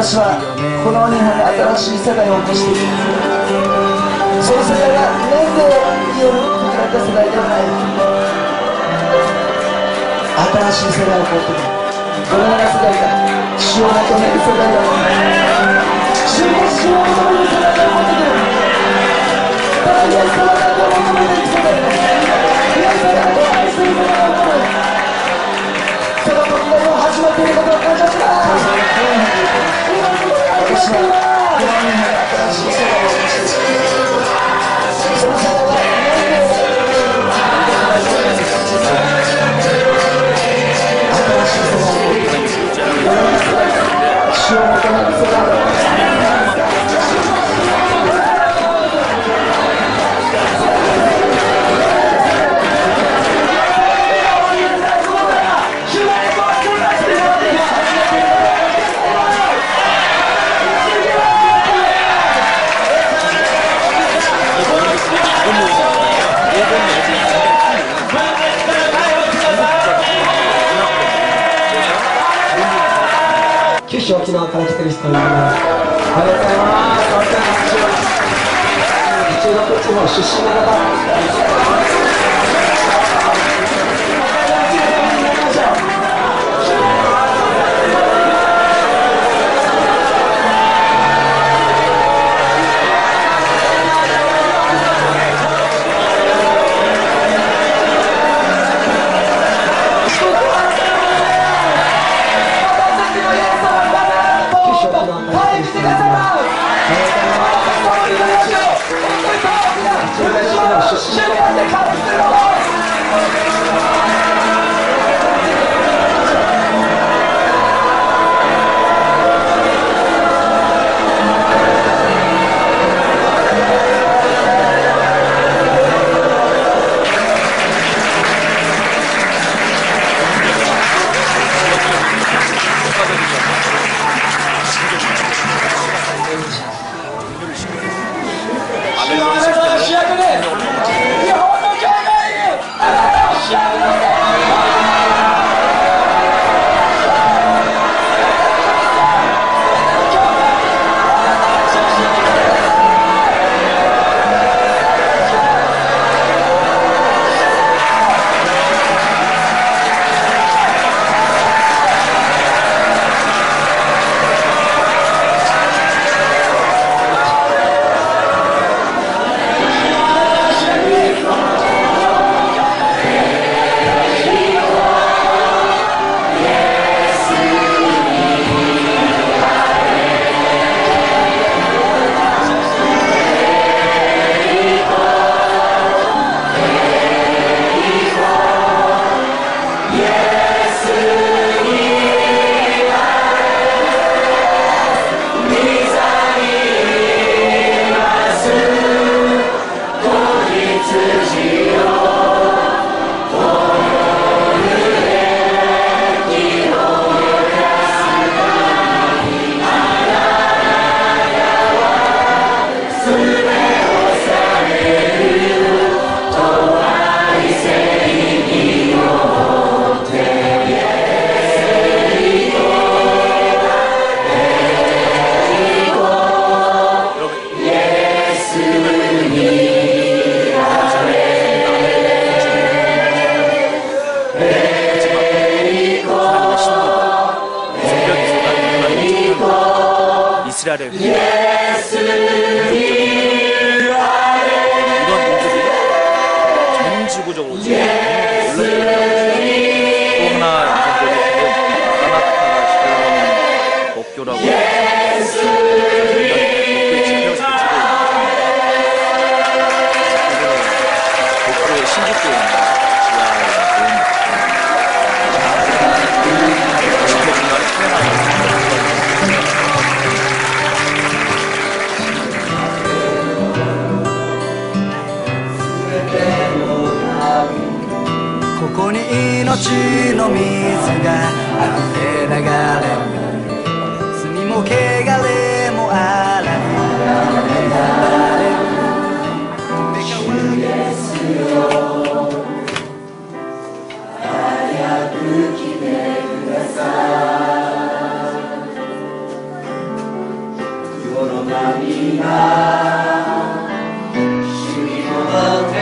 私はこの日本に新しい世代を起こしていく。その世代が年齢による区切られた世代ではない。新しい世代を起こっていく。このような世代が死を求める世代だ。死を求める世代が起こってくる。ただイエス様だけを求めていく世代だ。イエス様だけを愛する世代が起こる。その時代を始めていることを感謝します。私はこの日本に新しい世代を起こしていく。その世代は年齢新しい世代を起こしていく。このような世代が死を求める世代だ。九州沖縄から来てる人になります。ありがとうございます。中国地方出身の方。出身の方。 이스라엘의 이런 일들이 전 지구적으로 지금 또 하나 양성적인 아나타라 샬롬 목교라고 목교의 집회에서 목교의 신주교입니다.ここに命の水が溢れ流れ罪も汚れもあら主イエスよ早く来てください世の波が主に戻って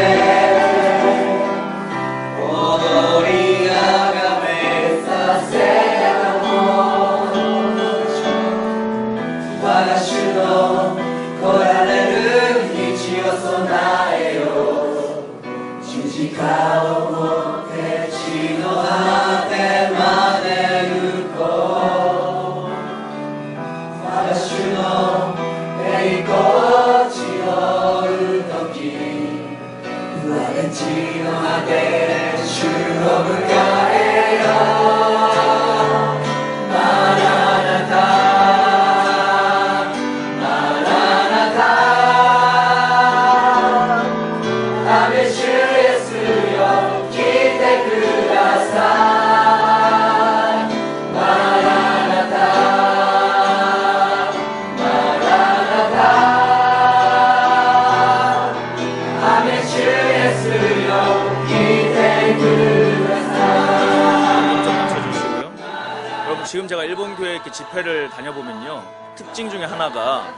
지금 제가 일본 교회 이렇게 집회를 다녀보면요, 특징 중에 하나가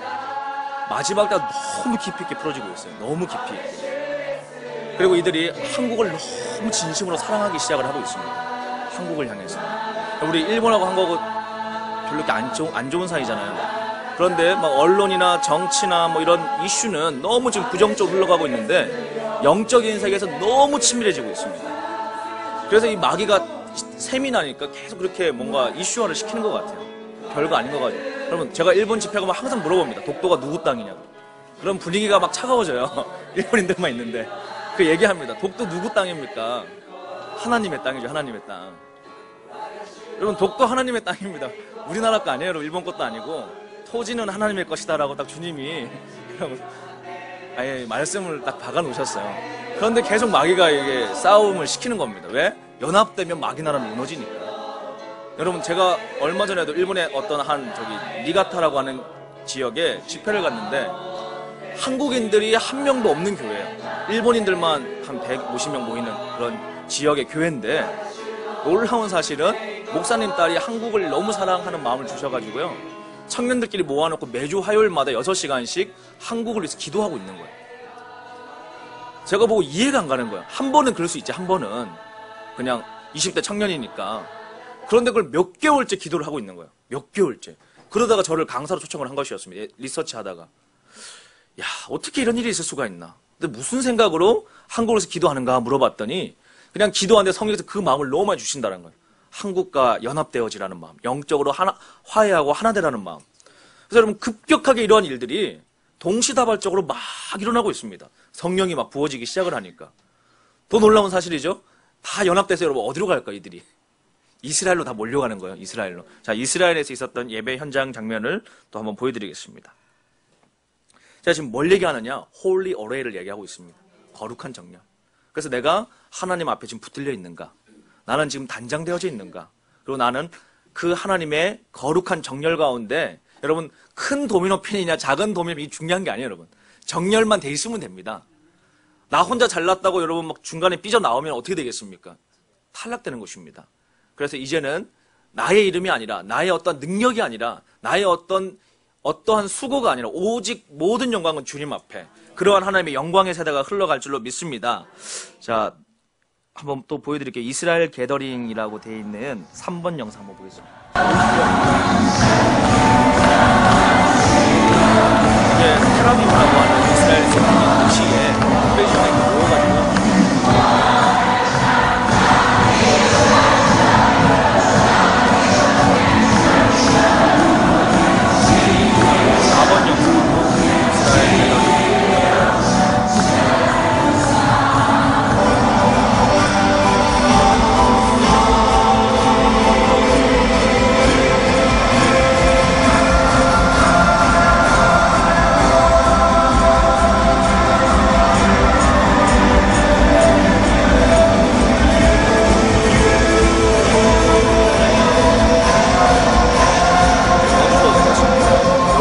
마지막 때 너무 깊이 있게 풀어지고 있어요. 너무 깊이 있게. 그리고 이들이 한국을 너무 진심으로 사랑하기 시작을 하고 있습니다. 한국을 향해서. 우리 일본하고 한국하고 별로 이렇게 안 좋은 사이잖아요. 그런데 막 언론이나 정치나 뭐 이런 이슈는 너무 지금 부정적으로 흘러가고 있는데 영적인 세계에서 너무 친밀해지고 있습니다. 그래서 이 마귀가 셈이 나니까 계속 그렇게 뭔가 이슈화를 시키는 것 같아요. 별거 아닌 것 같아요. 여러분, 제가 일본 집회 가면 항상 물어봅니다. 독도가 누구 땅이냐고. 그럼 분위기가 막 차가워져요. 일본인들만 있는데. 그 얘기합니다. 독도 누구 땅입니까? 하나님의 땅이죠. 하나님의 땅. 여러분, 독도 하나님의 땅입니다. 우리나라 거 아니에요. 여러분, 일본 것도 아니고. 토지는 하나님의 것이다라고 딱 주님이 아예 말씀을 딱 박아 놓으셨어요. 그런데 계속 마귀가 이게 싸움을 시키는 겁니다. 왜? 연합되면 마귀 나라는 무너지니까. 여러분, 제가 얼마 전에도 일본의 어떤 니가타라고 하는 지역에 집회를 갔는데 한국인들이 한 명도 없는 교회예요. 일본인들만 한 150명 모이는 그런 지역의 교회인데 놀라운 사실은 목사님 딸이 한국을 너무 사랑하는 마음을 주셔가지고요, 청년들끼리 모아놓고 매주 화요일마다 6시간씩 한국을 위해서 기도하고 있는 거예요. 제가 보고 이해가 안 가는 거예요. 한 번은 그럴 수 있지, 한 번은. 그냥 20대 청년이니까. 그런데 그걸 몇 개월째 기도를 하고 있는 거예요. 몇 개월째. 그러다가 저를 강사로 초청을 한 것이었습니다. 리서치 하다가. 야, 어떻게 이런 일이 있을 수가 있나. 근데 무슨 생각으로 한국에서 기도하는가 물어봤더니 그냥 기도하는데 성령께서 그 마음을 너무 많이 주신다는 거예요. 한국과 연합되어지라는 마음. 영적으로 화해하고 하나 되라는 마음. 그래서 여러분, 급격하게 이러한 일들이 동시다발적으로 막 일어나고 있습니다. 성령이 막 부어지기 시작을 하니까. 더 놀라운 사실이죠. 다 연합돼서 여러분 어디로 갈까, 이들이? 이스라엘로 다 몰려가는 거예요. 이스라엘로. 자, 이스라엘에서 있었던 예배 현장 장면을 또 한번 보여드리겠습니다. 제가 지금 뭘 얘기하느냐? 홀리 어레이를 얘기하고 있습니다. 거룩한 정렬. 그래서 내가 하나님 앞에 지금 붙들려 있는가? 나는 지금 단장되어져 있는가? 그리고 나는 그 하나님의 거룩한 정렬 가운데, 여러분, 큰 도미노 핀이냐 작은 도미노 핀이 중요한 게 아니에요, 여러분. 정렬만 돼 있으면 됩니다. 나 혼자 잘났다고 여러분 막 중간에 삐져나오면 어떻게 되겠습니까? 탈락되는 것입니다. 그래서 이제는 나의 이름이 아니라, 나의 어떤 능력이 아니라, 나의 어떠한 수고가 아니라 오직 모든 영광은 주님 앞에, 그러한 하나님의 영광의 세대가 흘러갈 줄로 믿습니다. 자, 한번 또 보여드릴게요. 이스라엘 게더링이라고 되어 있는 3번 영상 한번 보겠습니다. 테라빔이라고 하는 이스라엘 세계 도시에 프레시형이 모여가지고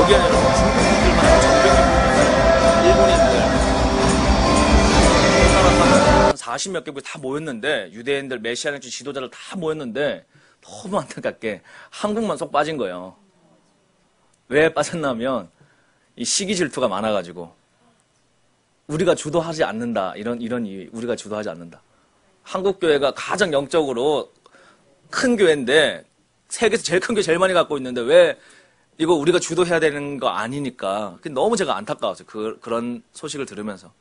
여기에는 여러분 중국인들만 전병이 일본인들 한 40몇 개국이 다 모였는데 유대인들 메시아니즘 지도자들 다 모였는데 너무 안타깝게 한국만 쏙 빠진 거예요. 왜 빠졌냐면 이 시기 질투가 많아가지고 우리가 주도하지 않는다 이런 이유 우리가 주도하지 않는다. 한국 교회가 가장 영적으로 큰 교회인데 세계에서 제일 큰 교회 제일 많이 갖고 있는데 왜 이거 우리가 주도해야 되는 거 아니니까 너무 제가 안타까웠어요. 그런 소식을 들으면서.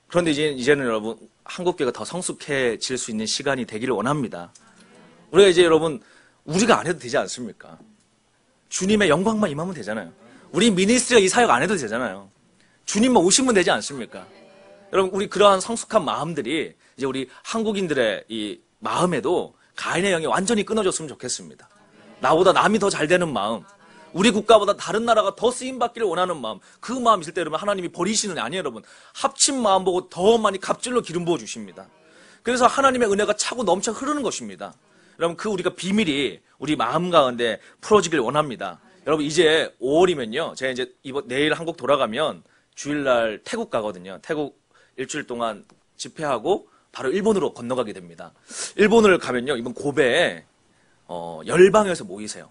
그런데 이제는 여러분 한국교회가 더 성숙해질 수 있는 시간이 되기를 원합니다. 우리가 이제 여러분 우리가 안 해도 되지 않습니까? 주님의 영광만 임하면 되잖아요. 우리 미니스트리가 이 사역 안 해도 되잖아요. 주님만 오시면 되지 않습니까? 여러분 우리 그러한 성숙한 마음들이 이제 우리 한국인들의 이 마음에도 가인의 영이 완전히 끊어졌으면 좋겠습니다. 나보다 남이 더 잘 되는 마음, 우리 국가보다 다른 나라가 더 쓰임받기를 원하는 마음, 그 마음 있을 때 여러분 하나님이 버리시는 게 아니에요. 여러분 합친 마음 보고 더 많이 갑질로 기름 부어 주십니다. 그래서 하나님의 은혜가 차고 넘쳐 흐르는 것입니다. 여러분 그 우리가 비밀이 우리 마음 가운데 풀어지길 원합니다. 여러분 이제 5월이면요 제가 이제 내일 한국 돌아가면 주일날 태국 가거든요. 태국 일주일 동안 집회하고 바로 일본으로 건너가게 됩니다. 일본을 가면요 이번 고베에 열방에서 모이세요.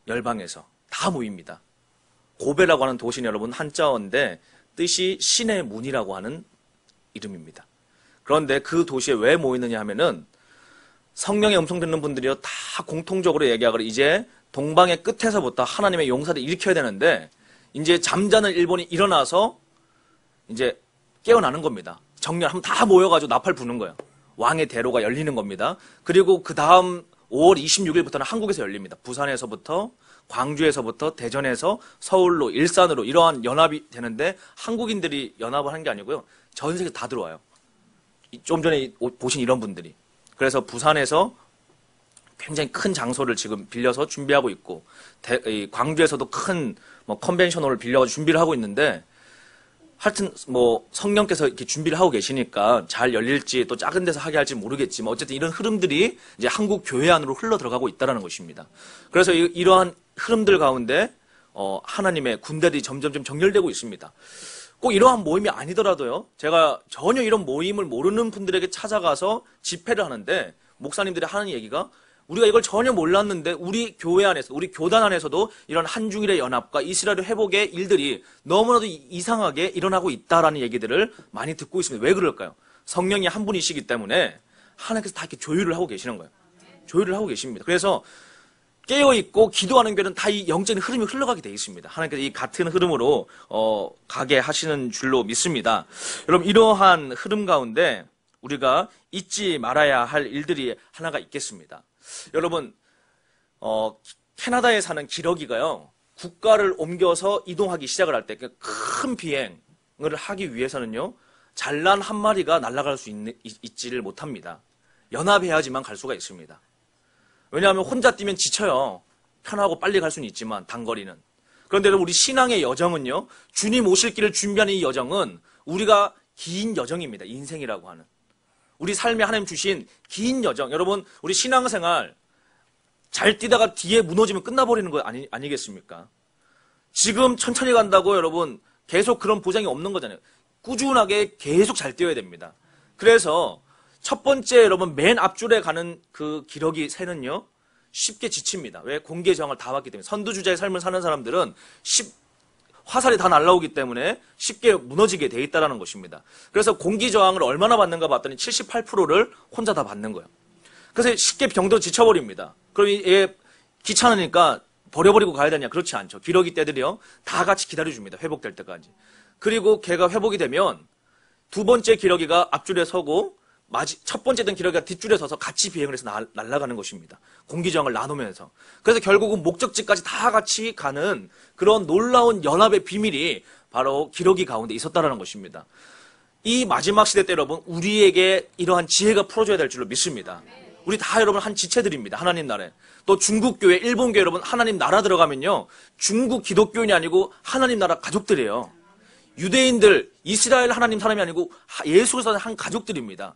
열방에서 다 모입니다. 고베라고 하는 도시는 여러분 한자어인데 뜻이 신의 문이라고 하는 이름입니다. 그런데 그 도시에 왜 모이느냐 하면은 성령의 음성 듣는 분들이요 다 공통적으로 얘기하거든요. 이제 동방의 끝에서부터 하나님의 용사를 일으켜야 되는데 이제 잠자는 일본이 일어나서 이제 깨어나는 겁니다. 정렬하면 다 모여가지고 나팔 부는 거예요. 왕의 대로가 열리는 겁니다. 그리고 그 다음 5월 26일부터는 한국에서 열립니다. 부산에서부터 광주에서부터 대전에서 서울로 일산으로 이러한 연합이 되는데 한국인들이 연합을 한 게 아니고요. 전 세계 다 들어와요. 좀 전에 보신 이런 분들이. 그래서 부산에서 굉장히 큰 장소를 지금 빌려서 준비하고 있고 광주에서도 큰 컨벤션홀을 빌려서 준비를 하고 있는데 하여튼 성령께서 이렇게 준비를 하고 계시니까 잘 열릴지 또 작은 데서 하게 할지 모르겠지만 어쨌든 이런 흐름들이 이제 한국 교회 안으로 흘러 들어가고 있다는 것입니다. 그래서 이러한 흐름들 가운데 하나님의 군대들이 점점 정렬되고 있습니다. 꼭 이러한 모임이 아니더라도요. 제가 전혀 이런 모임을 모르는 분들에게 찾아가서 집회를 하는데 목사님들이 하는 얘기가 우리가 이걸 전혀 몰랐는데 우리 교회 안에서, 우리 교단 안에서도 이런 한중일의 연합과 이스라엘 회복의 일들이 너무나도 이상하게 일어나고 있다라는 얘기들을 많이 듣고 있습니다. 왜 그럴까요? 성령이 한 분이시기 때문에 하나님께서 다 이렇게 조율을 하고 계시는 거예요. 조율을 하고 계십니다. 그래서 깨어있고 기도하는 교회는 다 이 영적인 흐름이 흘러가게 되어 있습니다. 하나님께서 이 같은 흐름으로 가게 하시는 줄로 믿습니다. 여러분 이러한 흐름 가운데 우리가 잊지 말아야 할 일들이 하나가 있겠습니다. 여러분 캐나다에 사는 기러기가요 국가를 옮겨서 이동하기 시작을 할 때 큰 비행을 하기 위해서는요 잘난 한 마리가 날아갈 수 있지를 못합니다. 연합해야지만 갈 수가 있습니다. 왜냐하면 혼자 뛰면 지쳐요. 편하고 빨리 갈 수는 있지만 단거리는. 그런데 우리 신앙의 여정은요 주님 오실 길을 준비하는 이 여정은 우리가 긴 여정입니다. 인생이라고 하는 우리 삶에 하나님 주신 긴 여정. 여러분 우리 신앙생활 잘 뛰다가 뒤에 무너지면 끝나버리는 거 아니겠습니까? 지금 천천히 간다고 여러분 계속 그런 보장이 없는 거잖아요. 꾸준하게 계속 잘 뛰어야 됩니다. 그래서 첫 번째 여러분 맨 앞줄에 가는 그 기러기 새는요 쉽게 지칩니다. 왜? 공기의 저항을 다 받기 때문에. 선두주자의 삶을 사는 사람들은 화살이 다 날라오기 때문에 쉽게 무너지게 돼 있다는 것입니다. 그래서 공기 저항을 얼마나 받는가 봤더니 78%를 혼자 다 받는 거예요. 그래서 쉽게 병도 지쳐버립니다. 그럼 얘 귀찮으니까 버려버리고 가야 되냐? 그렇지 않죠. 기러기 떼들이요. 다 같이 기다려줍니다. 회복될 때까지. 그리고 걔가 회복이 되면 두 번째 기러기가 앞줄에 서고 첫 번째 던 기러기가 뒷줄에 서서 같이 비행을 해서 날아가는 것입니다. 공기저항을 나누면서. 그래서 결국은 목적지까지 다 같이 가는 그런 놀라운 연합의 비밀이 바로 기러기 가운데 있었다는 것입니다. 이 마지막 시대 때 여러분, 우리에게 이러한 지혜가 풀어줘야 될 줄로 믿습니다. 우리 다 여러분 한 지체들입니다. 하나님 나라에. 또 중국 교회, 일본 교회 여러분 하나님 나라 들어가면요. 중국 기독교인이 아니고 하나님 나라 가족들이에요. 유대인들, 이스라엘 하나님 사람이 아니고 예수 그리스도의 한 가족들입니다.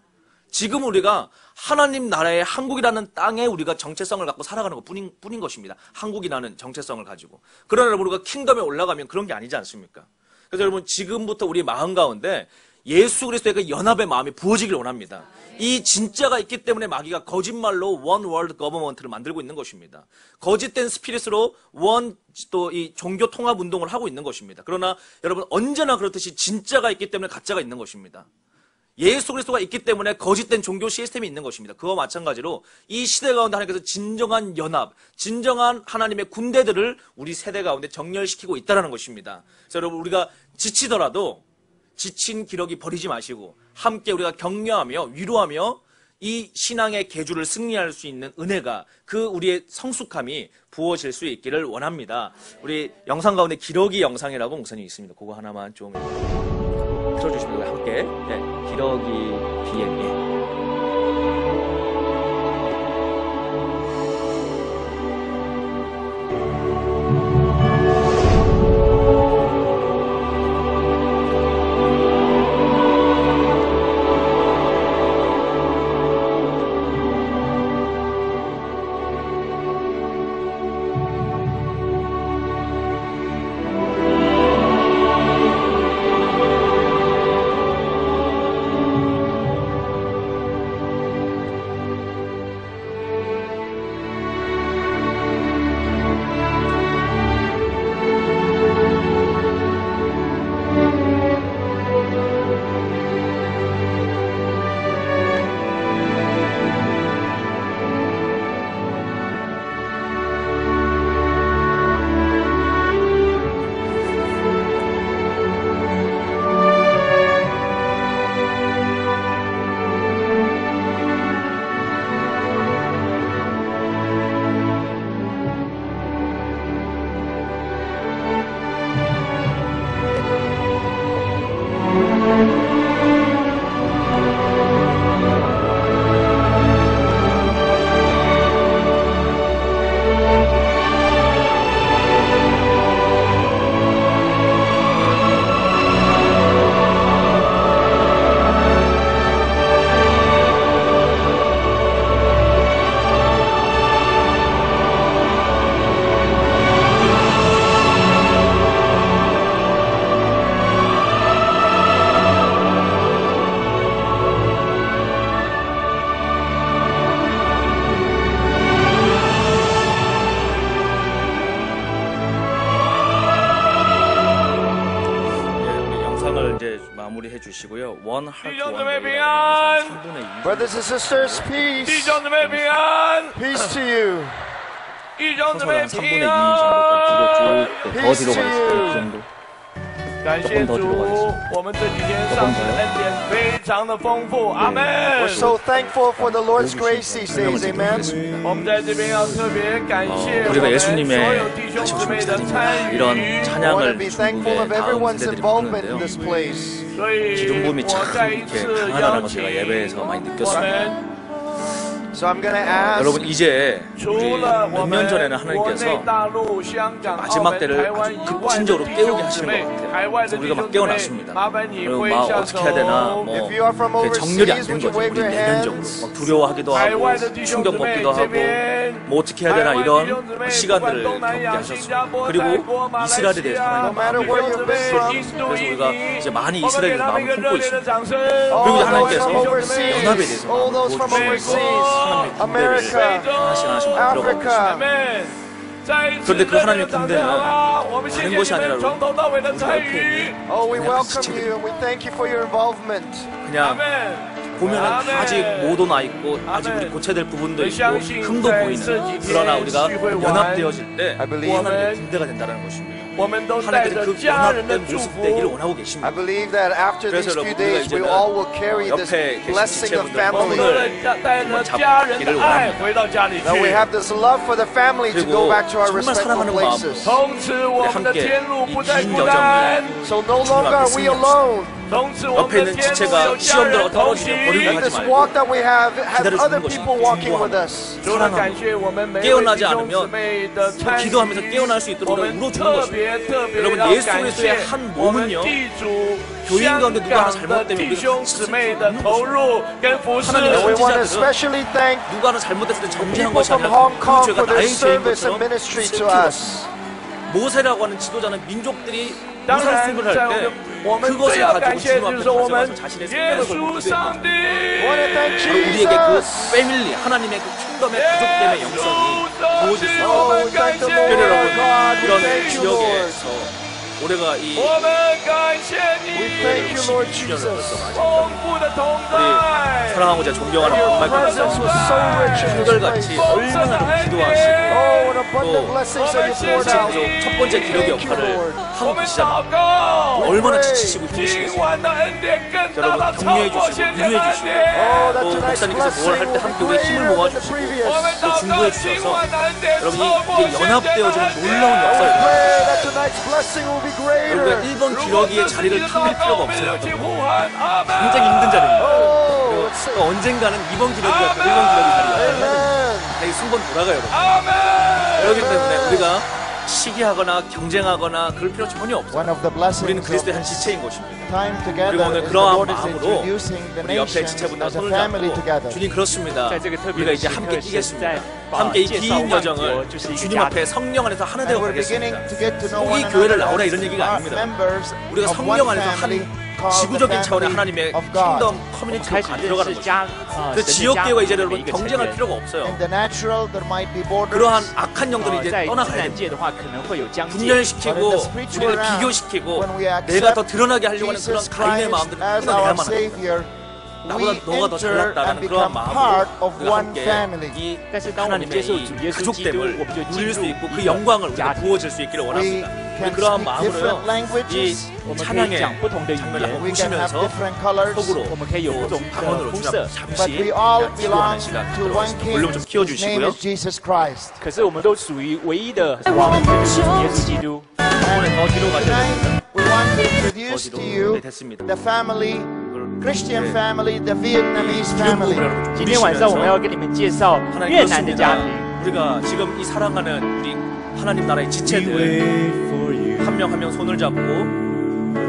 지금 우리가 하나님 나라의 한국이라는 땅에 우리가 정체성을 갖고 살아가는 것 뿐인 것입니다. 한국이라는 정체성을 가지고. 그러나 여러분 우리가 킹덤에 올라가면 그런 게 아니지 않습니까? 그래서 여러분 지금부터 우리 마음 가운데 예수 그리스도의 그 연합의 마음이 부어지길 원합니다. 이 진짜가 있기 때문에 마귀가 거짓말로 원 월드 거버먼트를 만들고 있는 것입니다. 거짓된 스피릿으로 또 이 종교 통합 운동을 하고 있는 것입니다. 그러나 여러분 언제나 그렇듯이 진짜가 있기 때문에 가짜가 있는 것입니다. 예수 그리스도가 있기 때문에 거짓된 종교 시스템이 있는 것입니다. 그와 마찬가지로 이 시대 가운데 하나님께서 진정한 연합, 진정한 하나님의 군대들을 우리 세대 가운데 정렬시키고 있다는 것입니다. 그래서 여러분 우리가 지치더라도 지친 기러기 버리지 마시고 함께 우리가 격려하며 위로하며 이 신앙의 계주를 승리할 수 있는 은혜가 그 우리의 성숙함이 부어질 수 있기를 원합니다. 우리 영상 가운데 기러기 영상이라고 목사님이 있습니다. 그거 하나만 좀 틀어주시면 함께 기러기 비행기. 마무리해 주시고요. 원 하트 원 Brothers and sisters, peace. Peace to you. 한 3분의 2 정도 더 뒤로 가겠습니다. 感谢主，我们这几天上帝的恩典非常的丰富，阿门。 We're so thankful for the Lord's grace these days, amen. 我们在这边要特别感谢我 우리가 们所 예수님의 有弟兄 다시 姊妹 오심을 的 기다립니다. 参 이런 与， I want to 찬양을 be thankful 중국의 of 다음 everyone's 세대들이 involvement in 부르는데요. this place. 所以 기름부음이 我 참 再一 이렇게 次 강하다는 邀 걸 请 제가 예배에서 많이 我 느꼈습니다. 们 So I'm going to ask. 여러분 이제 除 우리 了我 몇 们 년 전에는 国内 하나님께서 大陆、香港、澳 마지막 门、 때를 台湾 아주 以外的 급진적으로 弟 깨우게 兄姊 하시는 妹， 것 海 같아요. 外的 그래서 弟 우리가 兄 막 姊妹， 깨어났습니다. 麻烦你 그리고 挥 막 下 어떻게 해야 되나 手。 뭐 If you are from 그게 정렬이 안 overseas, 된 would you 거죠. wave 우리 your 내면적으로 hands? 막 두려워하기도 海 하고 外的弟兄姊 충격 妹 먹기도 这 하고 边， 뭐 어떻게 해야 海 되나 外弟 이런 兄姊妹，不管 시간들을 东南 겪게 亚、新 하셨습니다. 加坡、泰 그리고 国、马来 이스라엘에 西 대해서 亚 No matter 弟 where 兄 you've 姊妹 been from, 印度、 그래서 印 우리가 尼， 이제 많이 我们给 이스라엘의 他们一 마음을 个热 품고 烈的 있습니다. 掌声。 all 그리고 those 하나님께서 from overseas, 연합에 대해서 all those from 보여주시고 overseas, 하나님의 군대를 America, 하나씩 하나씩 만들어가고 있습니다. Africa. 그런데 그 하나님의 군대는 다른 것이 아니라 우리 Oh, we 그냥 welcome 지체들입니다. you and we thank you for your involvement. 그냥 아멘. 보면은 아직 못 오나 있고 아직 우리 고쳐야 될 부분도 있고 흠도 보이는 그러나 우리가 연합되어질 때 하나님의 군대가 된다는 것입니다. 我们都带 하나님께서 着 그 家人的 연합된 祝 모습 福。 되기를 원하고 I 계십니다. believe that after these 그래서 few 여러분, days, 우리가 we all will carry 이제는 this 옆에 계신 blessing of 지체분들 我 family. 们带着家人的爱回到家里 That we 去。 have this love for the family to go 그리고 back to our 정말 respectful 사랑하는 places. 从此我们的天路不再孤单， So no longer are we alone. 从此我们 옆에 的 있는 天路 지체가 有家 시험 人 들어 同行。 떨어지면 버리고 Let 가지 this 말고 walk that we have 기다려주는 other 것이 people walking with 중요합니다. us. 除了感谢我们每位弟 깨어나지 兄姊 않으면 妹的参与， 기도하면서 깨어날 수 있도록 我们 울어주는 特 것입니다. 别特别 여러분 要 예수 感 그리스도의 谢 한 我们 몸은요 地主 교인 香 가운데 누가 하나 港的 잘못되면 弟 우리가 兄姊妹的投入跟服侍。 하나님의 And we want to 선지자들은 especially thank 누가 하나 잘못했을 때 정죄한 people 것이 from 아니라 Hong 그 Kong 죄가 for their 나의 죄인 service and 것처럼 ministry to 슬프다. us. 모세라고 하는 지도자는 민족들이 当然， 무산승을 在 할 때 我们最 그것을 要感 가지고 谢 주님 就 앞에 是我们 가져가서 자신의 耶 생명을 稣 걸고 上帝。 We want to thank 바로 우리에게 그 Jesus. 패밀리 하나님의 그 킹덤의 가족됨의 영성이 부어질 수 있습니다. Oh, thank the 특별히 Lord 여러분 God. We 이런 thank you, Lord. 지역에서 올해가 이 我们感谢 We 你 thank you, Lord 12주년을 Jesus. 벌써 맞이했다. 丰富的同 우리 在。 사랑하고자 존경하는 Your 정말 presence was so rich in this 한결같이 place. 얼마나 기도하시고 Oh, what abundant 또 blessings that you poured out. 첫 번째 기록의 Thank you, 역할을 Lord. 我 하고 们 계시잖아요. 祷告， 얼마나 지치시고 今 힘드시겠어요. 晚的恩典更大的超 격려해 过 주시고 现在的 위로해 恩 주시고 典。 Oh, that 또 tonight's 목사님께서 뭘 할 때 blessing 함께 will 우리 be 힘을 greater than the 모아주시고 我 previous. 们祷 또 告， 중보해 今 주셔서 晚的恩典 여러분이 超过 이게 现在的 연합되어지는 恩 놀라운 典。 역사를 Pray that tonight's blessing will be 여러분 greater. 일본 기러기의 자리를 탐낼 필요가 없어요. 去呼喊阿门。 굉장히 힘든 자리입니다. Oh, 또 언젠가는 2번 기러기가 1번 기러기 자리가 amen. 다시 순번 돌아가요. 여러분. 阿门。 그렇기 때문에 우리가 시기하거나 경쟁하거나 그럴 필요 전혀 없어요. One of the blessings 우리는 of 그리스도의 한 this 지체인 것입니다. time 그리고 together 오늘 is the 그러한 Lord is 마음으로 introducing the 우리 옆에 nations 지체분들 as a 손을 family 잡고 together. 주님 그렇습니다. 在这个特别 우리가 的 이제 时 함께 刻，是 뛰겠습니다. 在 함께 이 介绍 긴 万国 여정을 就是一个 주님 家 앞에 庭。 성령 안에서 하나 And 되어 we're beginning 가겠습니다. to get to know 꼭 이 one 교회를 another 나오라 as 이런 얘기가 our 아닙니다. members 우리가 of 성령 one 안에서 family 한 called the 지구적인 차원의 family 하나님의 of God. 킹덤 我们 커뮤니티로 开始认 들어가는 识 거죠. 家， 그 神的 지역 家 계와 的 이제 每 여러분 一个成 경쟁할 员。 필요가 없어요. In the natural, there might be borders. 그러한 악한 영들이 이제 在自 떠나가야 然 됩니다. 界的话，可能会有疆界。 분열시키고 우리를 비교시키고 내가 더 드러나게 하려고 하는 그런 Jesus 가인의 Christ 마음들을 as our 끊어내야만 합니다. Savior, we 나보다 너가 더 enter and 잘났다라는 become 그런 part 마음으로 of 우리가 one 함께 family. 이 但是当我们 하나님의 接受 이 主耶稣基督， 가족됨을 我们就 누릴 进 수 入 있고 一 그 个 영광을 우리가 家庭。 부어질 수 있기를 We 원합니다. 우리 can 그러한 speak 마음으로요. different 이 languages. 我们可以 찬양의 讲不同的语 장면을 言， 한번 We can have 보시면서 different colors. 속으로 我们可以有不同的 방언으로 肤 주님 色 앞에 。 But 잠시 we all 기도하는 belong 시간 to one 들어가겠습니다. King. 볼륨 좀 His name 키워주시고요. is Jesus Christ. 可是我们都属于唯一的王，就是主耶稣基督。 오늘 더 뒤로 가셔야 됩니다. Tonight, we want to 더 introduce 뒤로. to 네, you 됐습니다. the family, Christian 네. family, the Vietnamese family. 기름부음을 今天晚上我们要跟你们介绍 하나님 越南的家 그렇습니다. 庭。 우리가 지금 이 사랑하는 우리 하나님 나라의 지체들 한 명 한 명 손을 잡고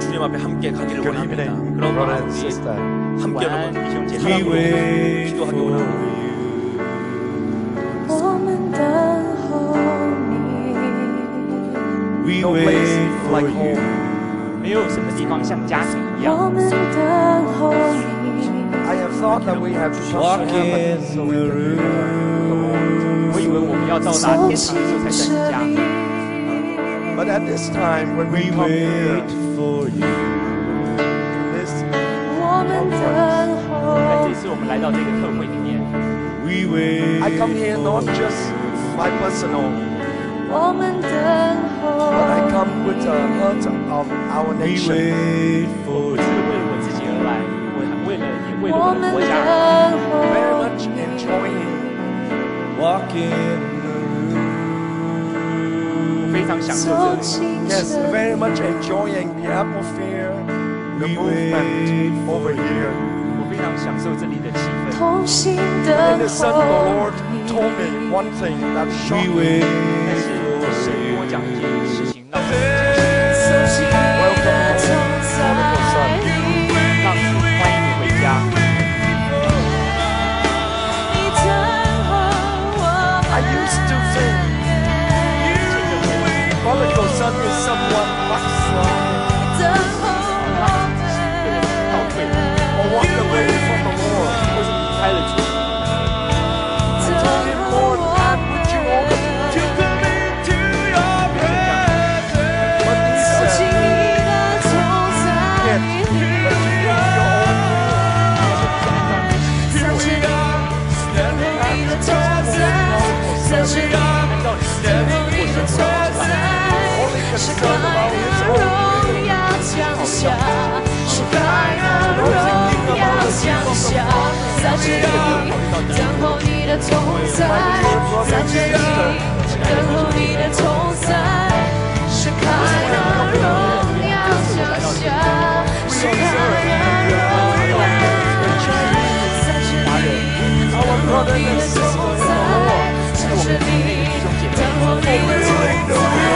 주님 앞에 함께 가기를 원합니다. 그런 마음 우리 함께 晚安， 여러분 弟兄姐妹。 사랑으로 기도하기 원합니다. 我们等候你， No place like home. 没有什么地方像家庭一我样。们等候你。 I have thought that we have just heaven, so we can be the Lord. 我以为我们要到达天堂的时候才算是家。 But at this time, when we come here, this 我们等但候这次我们来到这个特会里面， I come here not just my personal, 我们等 but I 候 come with the heart of our nation. 不是为了我自己而来，我还为了也为了我我的们国家。 Very 等 much enjoying 我非常享受这走里，进 Yes, 这 very much enjoying the atmosphere, the movement over here. 我非常享受这里的气氛。同心 And 等 the Son of 候 the Lord told me one thing that shocked me. 但是神跟我讲一件事情，让我走进你的同在里，让欢迎你回家。你等候我 I 们。 used to think prodigal son is someone backsliding 等候我 or walked away from the Lord. 或是离开了主， I told him, Lord, and would you open to me to your 这样等候你的同在，是开那荣耀降下，是开那荣耀降下，在这里等候你的同在，在这里等候你的同在，是开那荣耀降下，是开那荣耀，在这里等候你的同在，在这里等候你的同在，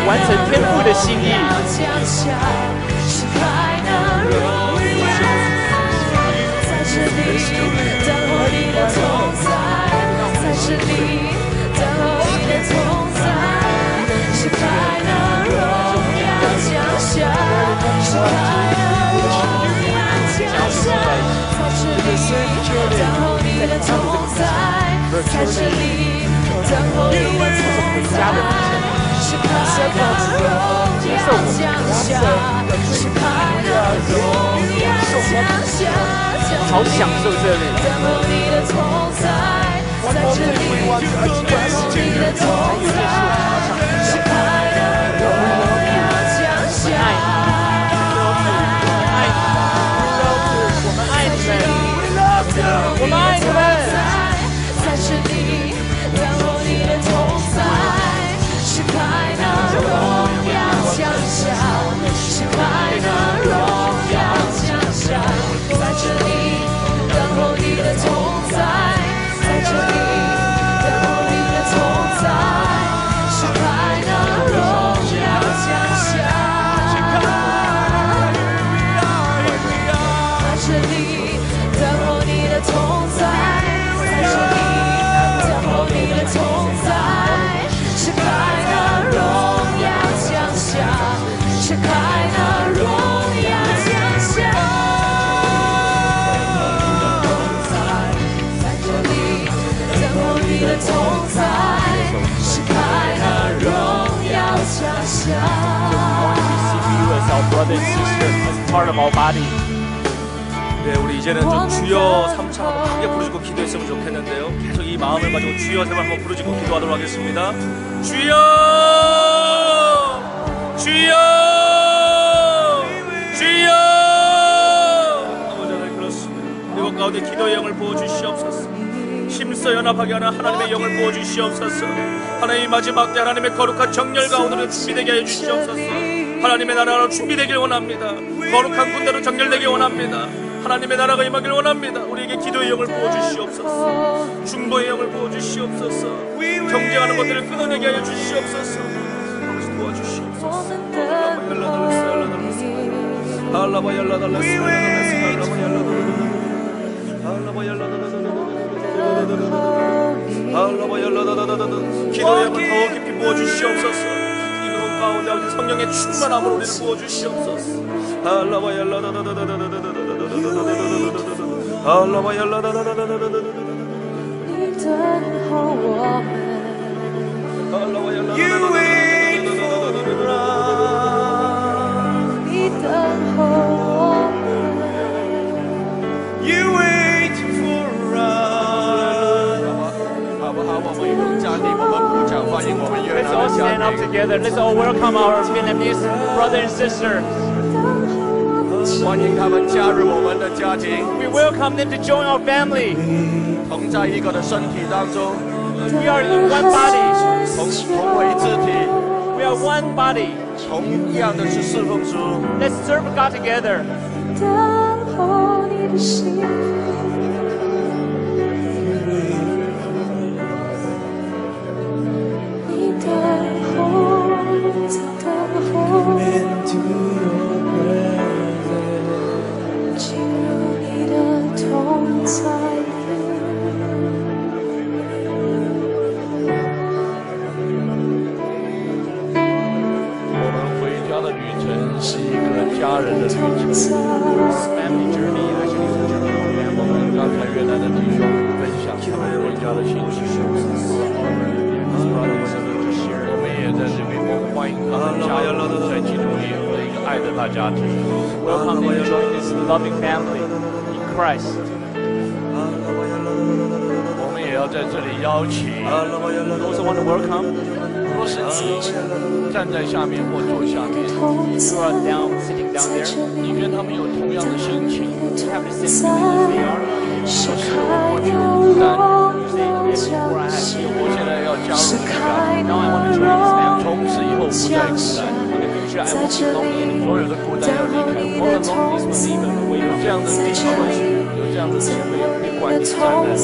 完成天父的心意。降下，是开那荣耀，在这里等候你的同在，在这里等候你的同在，是开那荣耀降下，是开那荣耀降下，在这里等候你的同在，在这里等候你的同在，是开那荣耀降下，是开那荣耀降下，好享受这里。等候你的同在，在这里等候你的同在，是开那荣耀降下。我们爱你们，我们爱你们。在这里等候你的同在，是开那荣耀降下，是开那荣耀降下，在这里等候你的同在，在这里等候你的同在，是开那荣耀降下，在这里等候你的同在，在这里等候你的同在，是开那荣耀降下，是开那荣耀降下。在这里等候你的同在，是开那荣耀降下。 As our brother and sister, as part of our body. 네, 우리 이제는 좀 주여 3차 한번 크게 부르짖고 기도했으면 좋겠는데요. 계속 이 마음을 가지고 주여 세 번 한번 부르짖고 기도하도록 하겠습니다. 주여! 주여! 주여! 아버지 하나님 그렇습니다. 이곳 가운데 기도의 영을 부어주시옵소서. 힘써 연합하게 하는 하나님의 영을 부어주시옵소서. 하나님의 마지막 때 하나님의 거룩한 정렬 가운데로 준비되게 해주시옵소서. 하나님의 나라로 준비되길 원합니다. 거룩한 군대로 정렬되길 원합니다. 하나님의 나라가 임하길 원합니다. 우리에게 기도의 영을 부어주시옵소서. 중보의 영을 부어주시옵소서. 경쟁하는 것들을 끊어내게 하여 주시옵소서. 아버지 도와주시옵소서. 기도의 영을 더 깊이 부어주시옵소서. 가운데 성령의 충만함으로 우리를 부어주시옵소서. Let's all stand up together. Let's all welcome our Vietnamese brother and sister. 欢迎他们加入我们的家庭， We welcome them to join our family. 同在一个的身体当中， We are in one body. 同为肢体， We are one body. 同样的是侍奉主。 Let's serve God together. 等候你的心。 Family journey actually is a journey for them. 刚才越南的弟兄分享他们回家的信息，我们也在这里欢迎他们加入在基督里的一个爱的大家庭。 Welcome them to join this loving family in Christ. 我们也要在这里邀请， Those who want to welcome, 若是你站在下面或坐下面， you are down, sitting down there. 你跟他们有同样的心情， You have the same feeling as they are. 可是我觉得孤单， You say, before I have you, 我现在要加入这个家庭， now I want to join this family. 从此以后不再孤单， In the future, I won't be lonely anymore. 所有的孤单要离开 All 我。 the loneliness will leave away 有 from 这样的弟兄们，有这样的姊妹可以管你站在那里，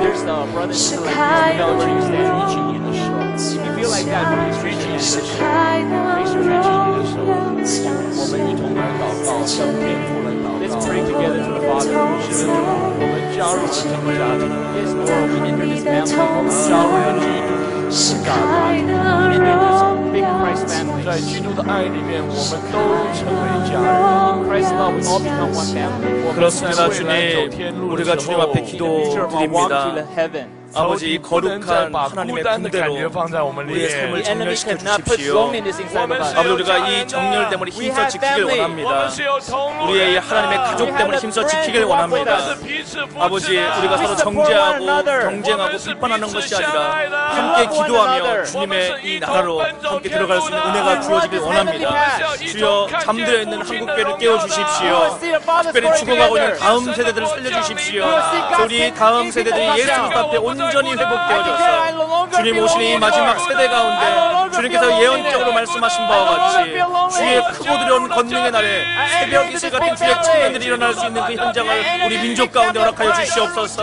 There's a brother and sister like 邀 this. 请你举起你的手， If you feel like that, please 举 reach 起 your 你的 hand. 手，举起你的手，我们一同来祷告，向天父来祷 Let's 告。 pray together to the Father. 是的，主，我们加入了这个家庭， Yes, Lord, we enter this family. 我们加入了基督的大家庭。 We enter this big Christ family. 在基督的爱里面，我们都成为家人。 In Christ's love, we all become one family. 我们在 그렇습니다, 未来走 주님. 天路的 우리가 时 주님 候， 앞에 In the future of our walk to the 기도드립니다. heaven, 아버지, 이 不能再 거룩한 把孤 하나님의 单的感觉 군대로 放在我们里 우리의 面 삶을。 the enemy 정렬시켜 cannot put 주십시오. loneliness inside of us. 아버지, 우리가 이 정렬됨을 We 힘써 have 지키길 family. 我 원합니다. 们是有同路 우리의 이 人 하나님의 的， 가족됨을 힘써 지키길 我 원합니다. 们是彼此扶持 아버지, 的， 우리가 서로 정죄하고 경쟁하고 비판하는 것이 아니라 함께 기도하며 주님의 이 나라로 함께 들어갈 수 있는 은혜가 주어지길 원합니다. 주여, 잠들어 있는 한국교회를 깨워주십시오. 특별히 죽어가고 있는 다음 세대들을 살려주십시오. 우리 다음 세대들이 예수 그리스도 앞에 온전히 회복되어져서 주님 오시는 이 마지막 세대 가운데 주님께서 예언적으로 말씀하신 바와 같이 주의 크고 두려운 권능의 날에 새벽 이슬 같은 주의 청년들이 일어날 수 있는 그 현장을 우리 민족 가운데 허락하여 주시옵소서.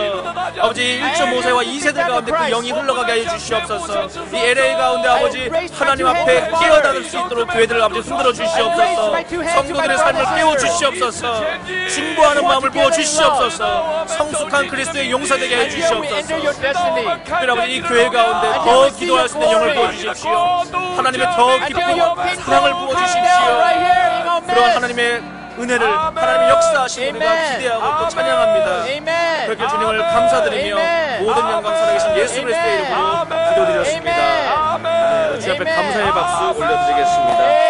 아버지 1.5세와 2세들 가운데 그 영이 흘러가게 하여 주시옵소서. 이 LA 가운데 아버지 하나님 앞에 깨어나갈 수 있도록 교회들을 아버지 흔들어 주시옵소서. 성도들의 삶을 깨워 주시옵소서. 중보하는 마음을 부어 주시옵소서. 성숙한 그리스도의 용사되게 해 주시옵소서. 특별히 아버지 이 교회 가운데 더 기도할 수 있는 영을 부어주십시오. 하나님의 더 깊은 사랑을 부어주십시오. 그러한 하나님의 은혜를 하나님의 역사하신 우리가 기대하고 또 찬양합니다. 그렇게 주님을 감사드리며 모든 영광 살아계신 예수 그리스도의 이름으로 기도드렸습니다. 주 앞에 감사의 박수 올려드리겠습니다.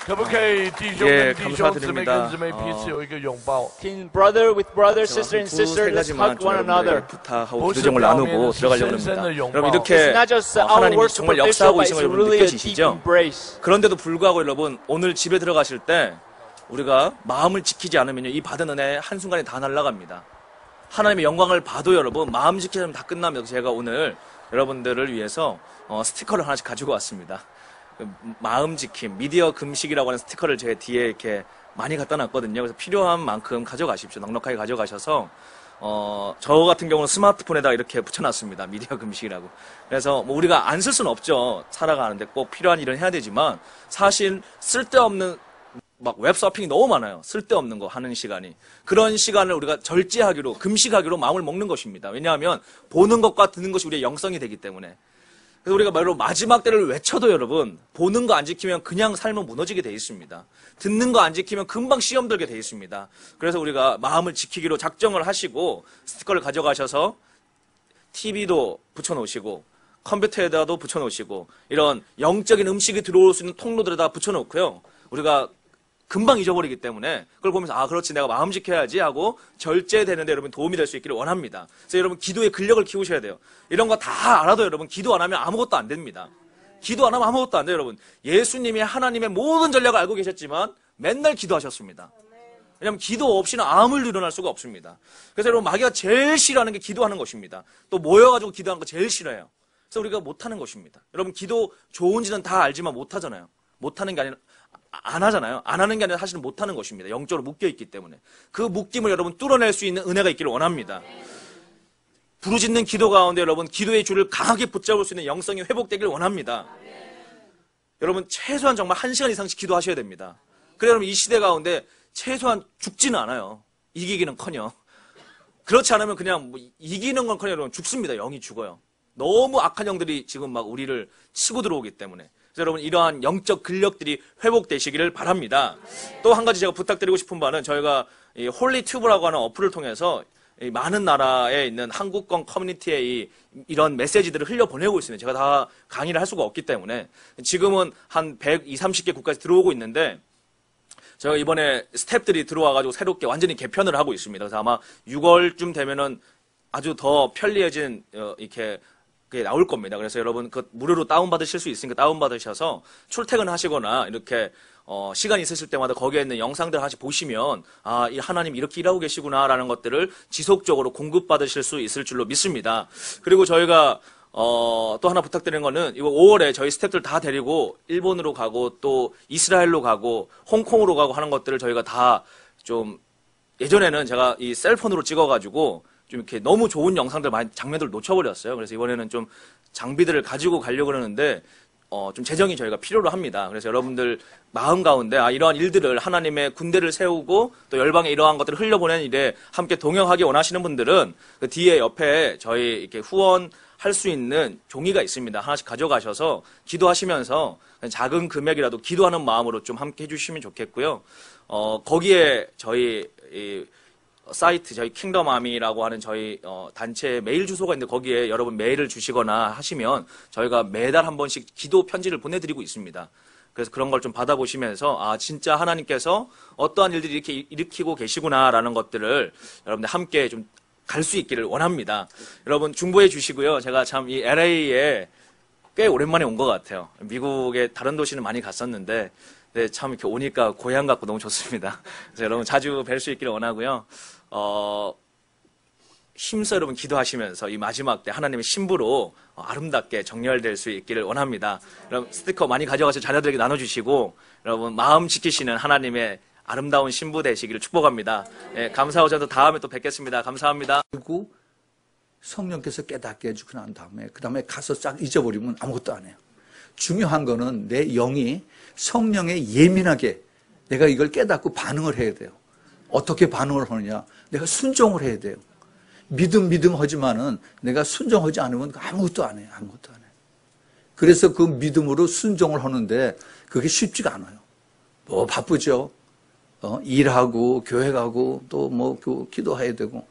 可不可以弟兄跟弟兄姊妹跟姊妹彼此有一个拥抱？ Can brother with brother, sister and 두세 sister, let's 가지만 hug one another. 부탁하고 기도정을 나누고 들어가려고 합니다. 여러분 이렇게 It's not just our 하나님이 words 정말 superficial, 역사하고 but 있는 it's 걸 여러분 really a deep 느껴지시죠? embrace. 그런데도 불구하고 여러분 오늘 집에 들어가실 때 우리가 마음을 지키지 않으면 이 받은 은혜 한순간에 다 날아갑니다. 하나님의 영광을 봐도 여러분 마음 지키지 않으면 다 끝나면서 제가 오늘 여러분들을 위해서 스티커를 하나씩 가지고 왔습니다. 마음 지킴, 미디어 금식이라고 하는 스티커를 제 뒤에 이렇게 많이 갖다 놨거든요. 그래서 필요한 만큼 가져가십시오. 넉넉하게 가져가셔서 저 같은 경우는 스마트폰에다 이렇게 붙여놨습니다. 미디어 금식이라고. 그래서 뭐 우리가 안 쓸 수는 없죠. 살아가는데 꼭 필요한 일은 해야 되지만 사실 쓸데없는 막 웹서핑이 너무 많아요. 쓸데없는 거 하는 시간이. 그런 시간을 우리가 절제하기로, 금식하기로 마음을 먹는 것입니다. 왜냐하면 보는 것과 듣는 것이 우리의 영성이 되기 때문에. 그래서 우리가 말로 마지막 때를 외쳐도 여러분, 보는 거 안 지키면 그냥 삶은 무너지게 돼 있습니다. 듣는 거 안 지키면 금방 시험 들게 돼 있습니다. 그래서 우리가 마음을 지키기로 작정을 하시고 스티커를 가져가셔서 TV도 붙여놓으시고 컴퓨터에다도 붙여놓으시고 이런 영적인 음식이 들어올 수 있는 통로들에다 붙여놓고요. 우리가 금방 잊어버리기 때문에 그걸 보면서 아 그렇지 내가 마음 지켜야지 하고 절제되는데 여러분 도움이 될 수 있기를 원합니다. 그래서 여러분 기도의 근력을 키우셔야 돼요. 이런 거 다 알아도 여러분 기도 안 하면 아무것도 안 됩니다. 기도 안 하면 아무것도 안 돼요. 여러분 예수님이 하나님의 모든 전략을 알고 계셨지만 맨날 기도하셨습니다. 왜냐하면 기도 없이는 아무 일도 일어날 수가 없습니다. 그래서 여러분 마귀가 제일 싫어하는 게 기도하는 것입니다. 또 모여가지고 기도하는 거 제일 싫어해요. 그래서 우리가 못하는 것입니다. 여러분 기도 좋은지는 다 알지만 못하잖아요. 못하는 게 아니라 안 하잖아요. 안 하는 게 아니라 사실은 못하는 것입니다. 영적으로 묶여있기 때문에. 그 묶임을 여러분 뚫어낼 수 있는 은혜가 있기를 원합니다. 부르짖는 기도 가운데 여러분 기도의 줄을 강하게 붙잡을 수 있는 영성이 회복되길 원합니다. 여러분 최소한 정말 1시간 이상씩 기도하셔야 됩니다. 그래 여러분 이 시대 가운데 최소한 죽지는 않아요. 이기기는커녕. 그렇지 않으면 그냥 뭐 이기는 건커녕 여러분 죽습니다. 영이 죽어요. 너무 악한 영들이 지금 막 우리를 치고 들어오기 때문에. 그래서 여러분 이러한 영적 근력들이 회복되시기를 바랍니다. 또 한 가지 제가 부탁드리고 싶은 바는 저희가 이 홀리튜브라고 하는 어플을 통해서 이 많은 나라에 있는 한국권 커뮤니티에 이런 메시지들을 흘려보내고 있습니다. 제가 다 강의를 할 수가 없기 때문에 지금은 한 120, 30개 국가에서 들어오고 있는데 제가 이번에 스태프들이 들어와가지고 새롭게 완전히 개편을 하고 있습니다. 그래서 아마 6월쯤 되면은 아주 더 편리해진 이렇게 그게 나올 겁니다. 그래서 여러분 그 무료로 다운받으실 수 있으니까 다운받으셔서 출퇴근하시거나 이렇게 시간 있으실 때마다 거기에 있는 영상들 하나씩 보시면 아, 이 하나님 이렇게 일하고 계시구나라는 것들을 지속적으로 공급받으실 수 있을 줄로 믿습니다. 그리고 저희가 또 하나 부탁드리는 거는 이거 5월에 저희 스태프들 다 데리고 일본으로 가고 또 이스라엘로 가고 홍콩으로 가고 하는 것들을 저희가 다 좀 예전에는 제가 이 셀폰으로 찍어가지고 좀 이렇게 너무 좋은 영상들 많이 장면들을 놓쳐버렸어요. 그래서 이번에는 좀 장비들을 가지고 가려고 그러는데 좀 재정이 저희가 필요로 합니다. 그래서 여러분들 마음 가운데 이러한 일들을 하나님의 군대를 세우고 또 열방에 이러한 것들을 흘려보내는 일에 함께 동역하기 원하시는 분들은 그 뒤에 옆에 저희 이렇게 후원할 수 있는 종이가 있습니다. 하나씩 가져가셔서 기도하시면서 작은 금액이라도 기도하는 마음으로 좀 함께 해주시면 좋겠고요. 거기에 저희 사이트 저희 킹덤 아미라고 하는 저희 단체 메일 주소가 있는데 거기에 여러분 메일을 주시거나 하시면 저희가 매달 한 번씩 기도 편지를 보내드리고 있습니다. 그래서 그런 걸 좀 받아보시면서 진짜 하나님께서 어떠한 일들이 이렇게 일으키고 계시구나라는 것들을 여러분들 함께 좀 갈 수 있기를 원합니다. 여러분 중보해 주시고요. 제가 참 이 LA에 꽤 오랜만에 온 것 같아요. 미국의 다른 도시는 많이 갔었는데 네, 참 이렇게 오니까 고향 같고 너무 좋습니다. 그래서 여러분 자주 뵐 수 있기를 원하고요. 힘써 여러분 기도하시면서 이 마지막 때 하나님의 신부로 아름답게 정렬될 수 있기를 원합니다. 여러분 스티커 많이 가져가서 자녀들에게 나눠주시고 여러분 마음 지키시는 하나님의 아름다운 신부 되시기를 축복합니다. 예, 감사하고 저도 다음에 또 뵙겠습니다. 감사합니다. 그리고 성령께서 깨닫게 해주고 난 다음에 그 다음에 가서 싹 잊어버리면 아무것도 안 해요. 중요한 거는 내 영이 성령에 예민하게 내가 이걸 깨닫고 반응을 해야 돼요. 어떻게 반응을 하느냐? 내가 순종을 해야 돼요. 믿음 하지만은 내가 순종하지 않으면 아무것도 안 해요. 아무것도 안 해요. 그래서 그 믿음으로 순종을 하는데 그게 쉽지가 않아요. 뭐 바쁘죠. 일하고 교회 가고 또 뭐 기도해야 되고.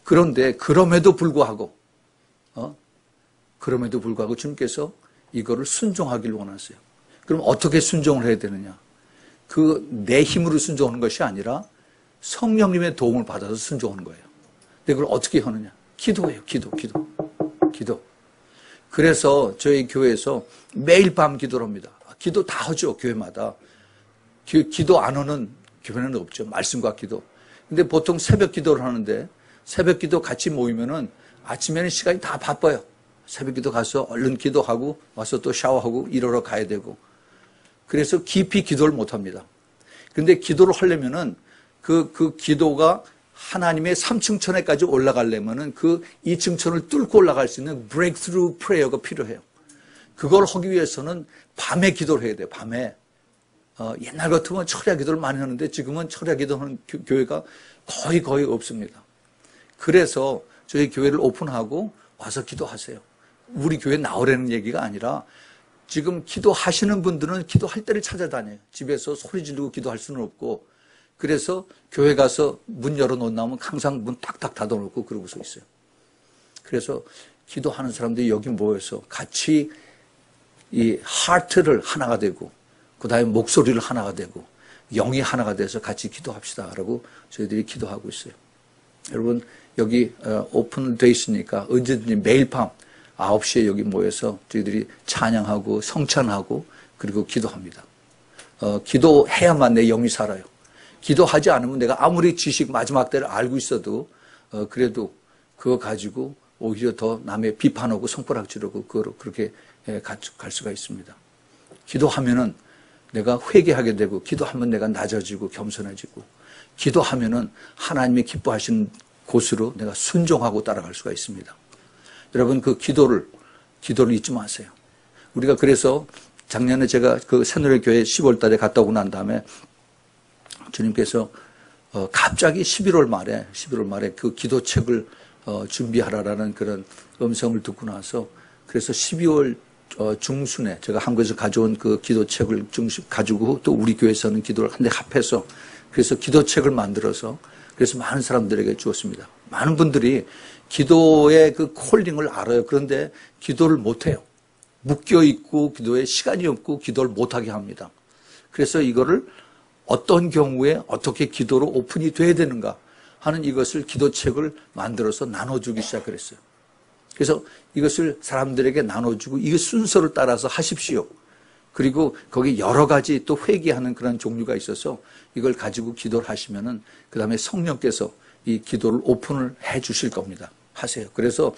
그런데 그럼에도 불구하고 주님께서 이거를 순종하기를 원하세요. 그럼 어떻게 순종을 해야 되느냐? 그 내 힘으로 순종하는 것이 아니라 성령님의 도움을 받아서 순종하는 거예요. 근데 그걸 어떻게 하느냐? 기도예요. 기도. 그래서 저희 교회에서 매일 밤 기도를 합니다. 기도 다 하죠. 교회마다. 기도 안 하는 교회는 없죠. 말씀과 기도. 근데 보통 새벽 기도를 하는데 새벽 기도 같이 모이면은 아침에는 시간이 다 바빠요. 새벽 기도 가서 얼른 기도하고 와서 또 샤워하고 일하러 가야 되고. 그래서 깊이 기도를 못 합니다. 근데 기도를 하려면은 그 기도가 하나님의 3층 천에까지 올라가려면은 그 2층 천을 뚫고 올라갈 수 있는 breakthrough prayer가 필요해요. 그걸 하기 위해서는 밤에 기도를 해야 돼요. 밤에. 옛날 같으면 철야 기도를 많이 하는데 지금은 철야 기도하는 교회가 거의 없습니다. 그래서 저희 교회를 오픈하고 와서 기도하세요. 우리 교회 나오라는 얘기가 아니라 지금 기도하시는 분들은 기도할 때를 찾아다녀요. 집에서 소리 지르고 기도할 수는 없고 그래서 교회 가서 문 열어놓으면 항상 문 탁탁 닫아놓고 그러고서 있어요. 그래서 기도하는 사람들이 여기 모여서 같이 이 하트를 하나가 되고 그 다음에 목소리를 하나가 되고 영이 하나가 돼서 같이 기도합시다라고 저희들이 기도하고 있어요. 여러분 여기 오픈되어 있으니까 언제든지 매일 밤 9시에 여기 모여서 저희들이 찬양하고 성찬하고 그리고 기도합니다. 기도해야만 내 영이 살아요. 기도하지 않으면 내가 아무리 지식 마지막 때를 알고 있어도 그래도 그거 가지고 오히려 더 남의 비판하고 손가락질하고 그렇게 갈 수가 있습니다. 기도하면은 내가 회개하게 되고 기도하면 내가 낮아지고 겸손해지고 기도하면은 하나님이 기뻐하시는 곳으로 내가 순종하고 따라갈 수가 있습니다. 여러분 그 기도를 잊지 마세요. 우리가 그래서 작년에 제가 그 새노래교회 10월 달에 갔다 오고 난 다음에 주님께서 갑자기 11월 말에 그 기도책을 준비하라라는 그런 음성을 듣고 나서 그래서 12월 중순에 제가 한국에서 가져온 그 기도책을 가지고 또 우리 교회에서는 기도를 한데 합해서 그래서 기도책을 만들어서 그래서 많은 사람들에게 주었습니다. 많은 분들이 기도의 그 콜링을 알아요. 그런데 기도를 못해요. 묶여있고 기도에 시간이 없고 기도를 못하게 합니다. 그래서 이거를 어떤 경우에 어떻게 기도로 오픈이 돼야 되는가 하는 이것을 기도책을 만들어서 나눠주기 시작했어요. 그래서 이것을 사람들에게 나눠주고 이 순서를 따라서 하십시오. 그리고 거기 여러 가지 또 회개하는 그런 종류가 있어서 이걸 가지고 기도를 하시면은 그 다음에 성령께서 이 기도를 오픈을 해 주실 겁니다. 하세요. 그래서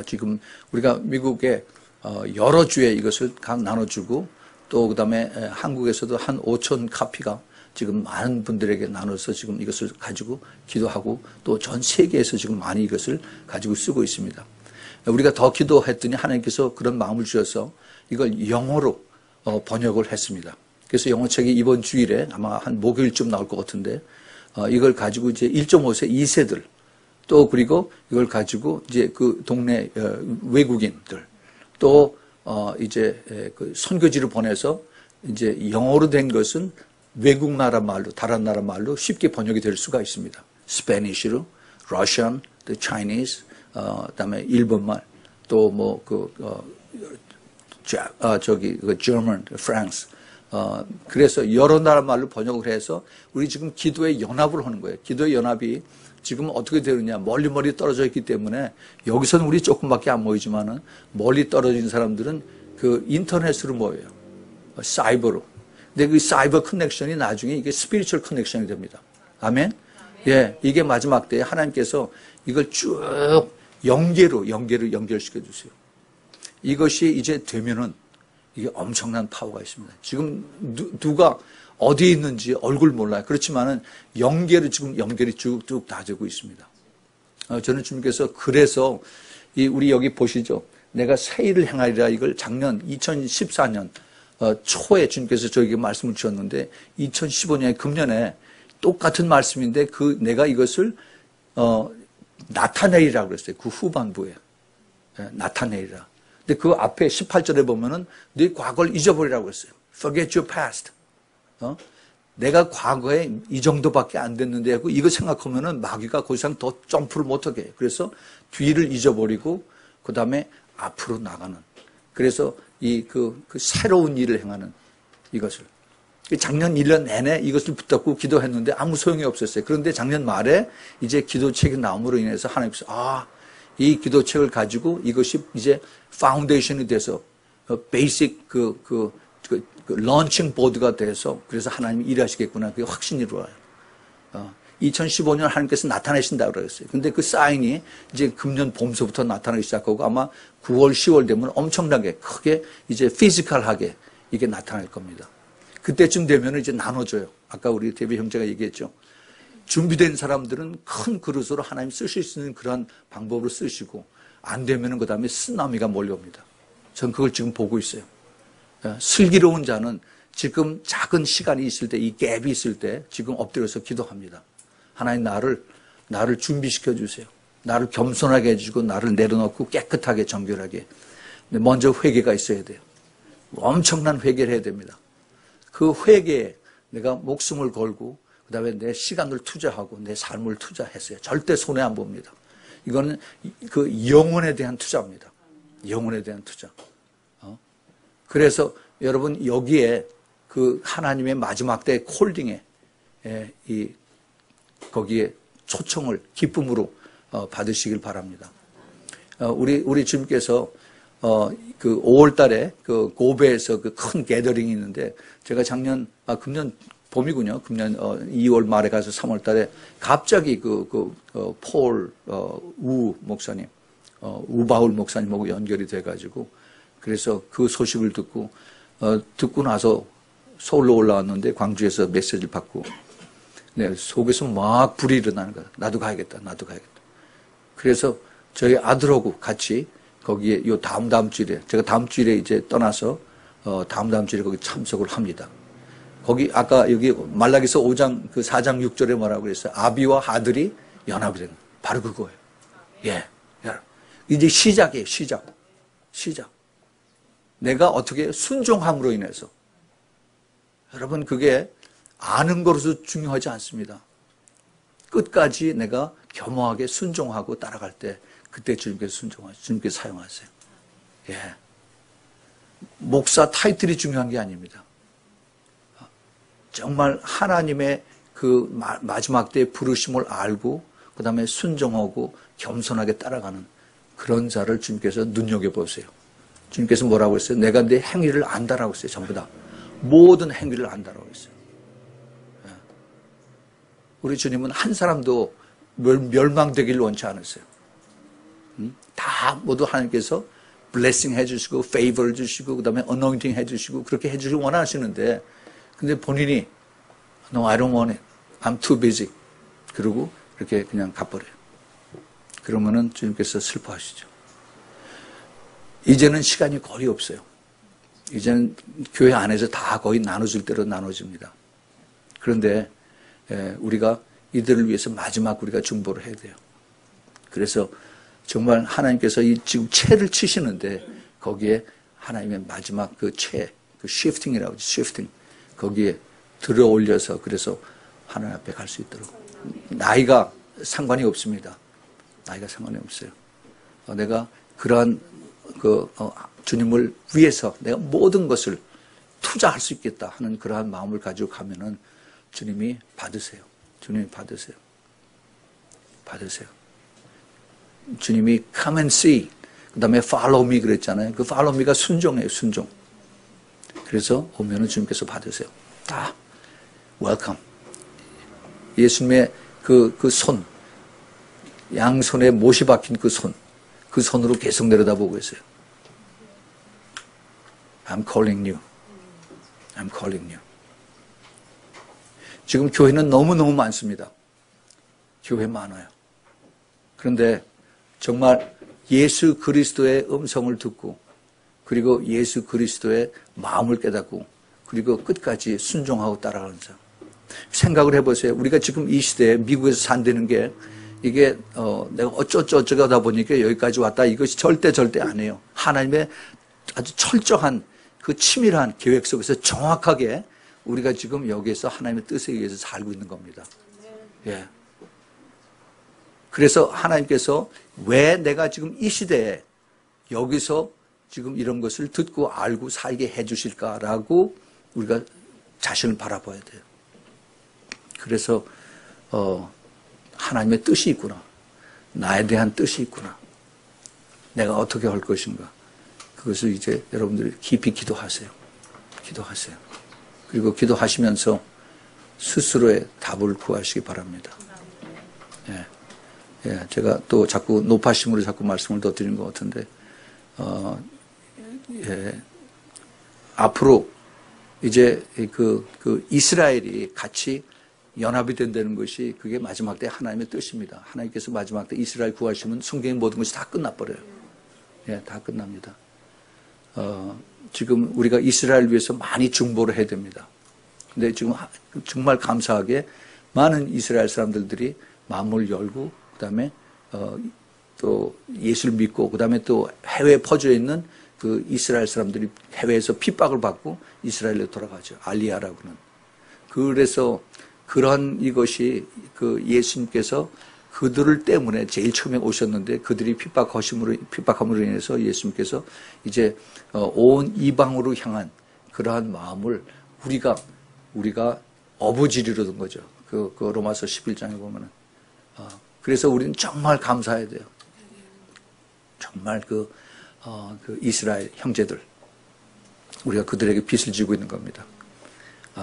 지금 우리가 미국에 여러 주에 이것을 각 나눠주고 또 그 다음에 한국에서도 한 5,000 카피가 지금 많은 분들에게 나눠서 지금 이것을 가지고 기도하고 또 전 세계에서 지금 많이 이것을 가지고 쓰고 있습니다. 우리가 더 기도했더니 하나님께서 그런 마음을 주셔서 이걸 영어로 번역을 했습니다. 그래서 영어책이 이번 주일에 아마 한 목요일쯤 나올 것 같은데 이걸 가지고 이제 1.5세 2세들 또 그리고 이걸 가지고 이제 그 동네 외국인들 또 이제 그 선교지를 보내서 이제 영어로 된 것은 외국 나라 말로 다른 나라 말로 쉽게 번역이 될 수가 있습니다. 스페니쉬로, 러시안, 차이니즈, 그다음에 일본말, 또 뭐 German, France. 그래서 여러 나라 말로 번역을 해서 우리 지금 기도의 연합을 하는 거예요. 기도의 연합이 지금 어떻게 되느냐. 멀리 떨어져 있기 때문에 여기서는 우리 조금밖에 안 모이지만은 멀리 떨어진 사람들은 그 인터넷으로 모여요. 사이버로. 근데 그 사이버 커넥션이 나중에 이게 스피리추얼 커넥션이 됩니다. 아멘? 예, 이게 마지막 때에 하나님께서 이걸 쭉 연결시켜 주세요. 이것이 이제 되면은 이게 엄청난 파워가 있습니다. 지금 누가 어디에 있는지 얼굴 몰라요. 그렇지만은 연결이 쭉쭉 다 되고 있습니다. 저는 주님께서 그래서 우리 여기 보시죠. 내가 새 일을 행하리라 이걸 작년 2014년 초에 주님께서 저에게 말씀을 주셨는데 2015년에 금년에 똑같은 말씀인데 내가 이것을 나타내리라고 그랬어요. 그 후반부에 나타내리라. 근데 그 앞에 18절에 보면은 네 과거를 잊어버리라고 그랬어요. Forget your past. 내가 과거에 이 정도밖에 안 됐는데 하고 이거 생각하면은 마귀가 그 이상 더 점프를 못하게 해요. 그래서 뒤를 잊어버리고 그 다음에 앞으로 나가는. 그래서 그 새로운 일을 행하는 이것을. 작년 1년 내내 이것을 붙잡고 기도했는데 아무 소용이 없었어요. 그런데 작년 말에 이제 기도책이 나옴으로 인해서 하나님께서 이 기도책을 가지고 이것이 이제 파운데이션이 돼서 베이직 런칭 보드가 돼서 그래서 하나님이 일하시겠구나. 그게 확신이 들어와요. 2015년 하나님께서 나타내신다고 그랬어요. 근데 그 사인이 이제 금년 봄서부터 나타나기 시작하고 아마 9월, 10월 되면 엄청나게 크게 이제 피지컬하게 이게 나타날 겁니다. 그때쯤 되면 이제 나눠져요. 아까 우리 대비 형제가 얘기했죠. 준비된 사람들은 큰 그릇으로 하나님 쓰실 수 있는 그런 방법으로 쓰시고 안 되면은 그 다음에 쓰나미가 몰려옵니다. 전 그걸 지금 보고 있어요. 슬기로운 자는 지금 작은 시간이 있을 때, 이 갭이 있을 때 지금 엎드려서 기도합니다. 하나님 나를 준비시켜 주세요. 나를 겸손하게 해주고 나를 내려놓고 깨끗하게 정결하게. 근데 먼저 회개가 있어야 돼요. 엄청난 회개를 해야 됩니다. 그 회개에 내가 목숨을 걸고 그 다음에 내 시간을 투자하고 내 삶을 투자했어요. 절대 손해 안 봅니다. 이거는 그 영혼에 대한 투자입니다. 영혼에 대한 투자. 그래서 여러분 여기에 그 하나님의 마지막 때 콜딩에 거기에 초청을 기쁨으로 받으시길 바랍니다. 우리 주님께서 그 5월 달에 그 고베에서 그 큰 게더링이 있는데 제가 금년 봄이군요. 금년 2월 말에 가서 3월 달에 갑자기 폴 우 목사님, 우바울 목사님하고 연결이 돼가지고 그래서 그 소식을 듣고 나서 서울로 올라왔는데 광주에서 메시지를 받고 네, 속에서 막 불이 일어나는 거야. 나도 가야겠다. 그래서 저희 아들하고 같이 거기에 요 다음 주일에 제가 다음 주일에 이제 떠나서 다음 주일에 거기 참석을 합니다. 거기 아까 여기 말라기서 5장 그 4장 6절에 뭐라고 그랬어요? 아비와 아들이 연합이 되는 바로 그거예요. 예. 이제 시작이에요. 시작. 내가 어떻게 순종함으로 인해서 여러분 그게 아는 것으로 중요하지 않습니다. 끝까지 내가 겸허하게 순종하고 따라갈 때 그때 주님께서 주님께서 사용하세요. 예. 목사 타이틀이 중요한 게 아닙니다. 정말 하나님의 그 마지막 때의 부르심을 알고 그 다음에 순종하고 겸손하게 따라가는 그런 자를 주님께서 눈여겨보세요. 주님께서 뭐라고 했어요? 내가 내 행위를 안다라고 했어요. 전부 다. 모든 행위를 안다라고 했어요. 우리 주님은 한 사람도 멸망되기를 원치 않았어요. 다 모두 하나님께서 블레싱 해주시고 페이버를 주시고 그 다음에 어노인팅 해주시고 그렇게 해주시기 원하시는데 근데 본인이 No, I don't want it. I'm too busy. 그러고 이렇게 그냥 가버려요. 그러면은 주님께서 슬퍼하시죠. 이제는 시간이 거의 없어요. 이제는 교회 안에서 다 거의 나눠줄 대로 나눠집니다. 그런데 우리가 이들을 위해서 마지막 우리가 중보를 해야 돼요. 그래서 정말 하나님께서 이 지금 채를 치시는데 거기에 하나님의 마지막 그 채, 그 시프팅이라고 하죠. 시프팅. 거기에 들어 올려서 그래서 하나님 앞에 갈 수 있도록. 나이가 상관이 없습니다. 나이가 상관이 없어요. 내가 그러한 주님을 위해서 내가 모든 것을 투자할 수 있겠다 하는 그러한 마음을 가지고 가면은 주님이 받으세요. 주님이 받으세요. 받으세요. 주님이 come and see. 그 다음에 follow me 그랬잖아요. 그 follow me가 순종이에요. 순종. 그래서 오면은 주님께서 받으세요. 다 welcome. 예수님의 그 손, 양손에 못이 박힌 그 손, 그 손으로 계속 내려다보고 있어요. I'm calling you. I'm calling you. 지금 교회는 너무너무 많습니다. 교회 많아요. 그런데 정말 예수 그리스도의 음성을 듣고 그리고 예수 그리스도의 마음을 깨닫고 그리고 끝까지 순종하고 따라가는 사람. 생각을 해보세요. 우리가 지금 이 시대에 미국에서 산다는 게 이게 내가 어쩌다 보니까 여기까지 왔다. 이것이 절대 아니에요. 하나님의 아주 철저한 그 치밀한 계획 속에서 정확하게 우리가 지금 여기에서 하나님의 뜻에 의해서 살고 있는 겁니다. 예. 그래서 하나님께서 왜 내가 지금 이 시대에 여기서 지금 이런 것을 듣고 알고 살게 해주실까라고 우리가 자신을 바라봐야 돼요. 그래서 하나님의 뜻이 있구나. 나에 대한 뜻이 있구나. 내가 어떻게 할 것인가. 그것을 이제 여러분들이 깊이 기도하세요. 기도하세요. 그리고 기도하시면서 스스로의 답을 구하시기 바랍니다. 예. 예, 제가 또 자꾸 높아심으로 자꾸 말씀을 더 드리는 것 같은데, 예. 앞으로 이제 그 이스라엘이 같이 연합이 된다는 것이 그게 마지막 때 하나님의 뜻입니다. 하나님께서 마지막 때 이스라엘 구하시면 성경의 모든 것이 다 끝나버려요. 예, 다 끝납니다. 지금 우리가 이스라엘 위해서 많이 중보를 해야 됩니다. 근데 지금 정말 감사하게 많은 이스라엘 사람들이 마음을 열고 그다음에 또 예수를 믿고 그다음에 또 해외에 퍼져 있는 그 이스라엘 사람들이 해외에서 핍박을 받고 이스라엘로 돌아가죠. 알리아라고는. 그래서 그런 이것이 그 예수님께서 그들을 때문에 제일 처음에 오셨는데 그들이 핍박함으로 인해서 예수님께서 이제 온 이방으로 향한 그러한 마음을 우리가 어부지리로 둔 거죠. 그 로마서 11장에 보면은. 그래서 우리는 정말 감사해야 돼요. 정말 그 이스라엘 형제들. 우리가 그들에게 빚을 지고 있는 겁니다.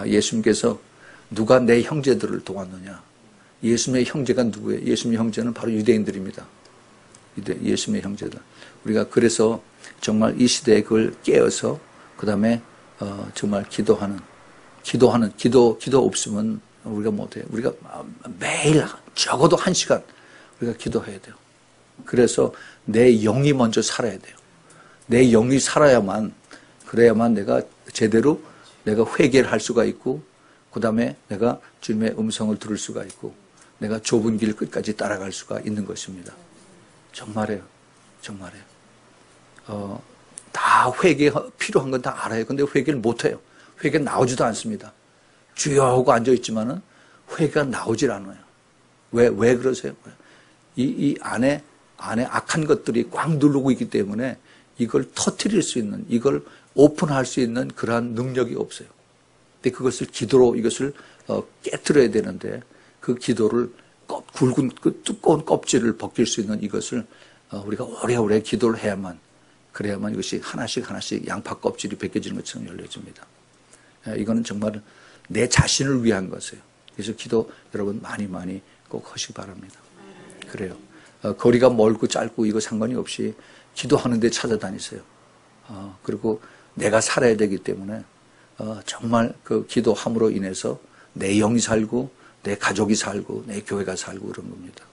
예수님께서 누가 내 형제들을 도왔느냐. 예수님의 형제가 누구예요? 예수님의 형제는 바로 유대인들입니다. 예수님의 형제들. 우리가 그래서 정말 이 시대에 그걸 깨어서 그 다음에 정말 기도 없으면 우리가 못해요. 우리가 매일 적어도 1시간 우리가 기도해야 돼요. 그래서 내 영이 먼저 살아야 돼요. 내 영이 그래야만 내가 제대로 내가 회개를 할 수가 있고 그 다음에 내가 주님의 음성을 들을 수가 있고 내가 좁은 길 끝까지 따라갈 수가 있는 것입니다. 정말이에요. 정말이에요. 다 회개 필요한 건 다 알아요. 근데 회개를 못해요. 회개 나오지도 않습니다. 주여 하고 앉아있지만은 회개가 나오질 않아요. 왜 그러세요? 이 안에 악한 것들이 꽉 누르고 있기 때문에 이걸 터뜨릴 수 있는, 이걸 오픈할 수 있는 그러한 능력이 없어요. 근데 그것을 기도로 이것을 깨트려야 되는데 그 기도를 굵은 그 두꺼운 껍질을 벗길 수 있는 이것을 우리가 오래오래 기도를 해야만 그래야만 이것이 하나씩 양파 껍질이 벗겨지는 것처럼 열려집니다. 이거는 정말 내 자신을 위한 것이에요. 그래서 기도 여러분 많이 꼭 하시기 바랍니다. 그래요. 거리가 멀고 짧고 이거 상관이 없이 기도하는 데 찾아다니세요. 그리고 내가 살아야 되기 때문에 정말 그 기도함으로 인해서 내 영이 살고 내 가족이 살고 내 교회가 살고 그런 겁니다.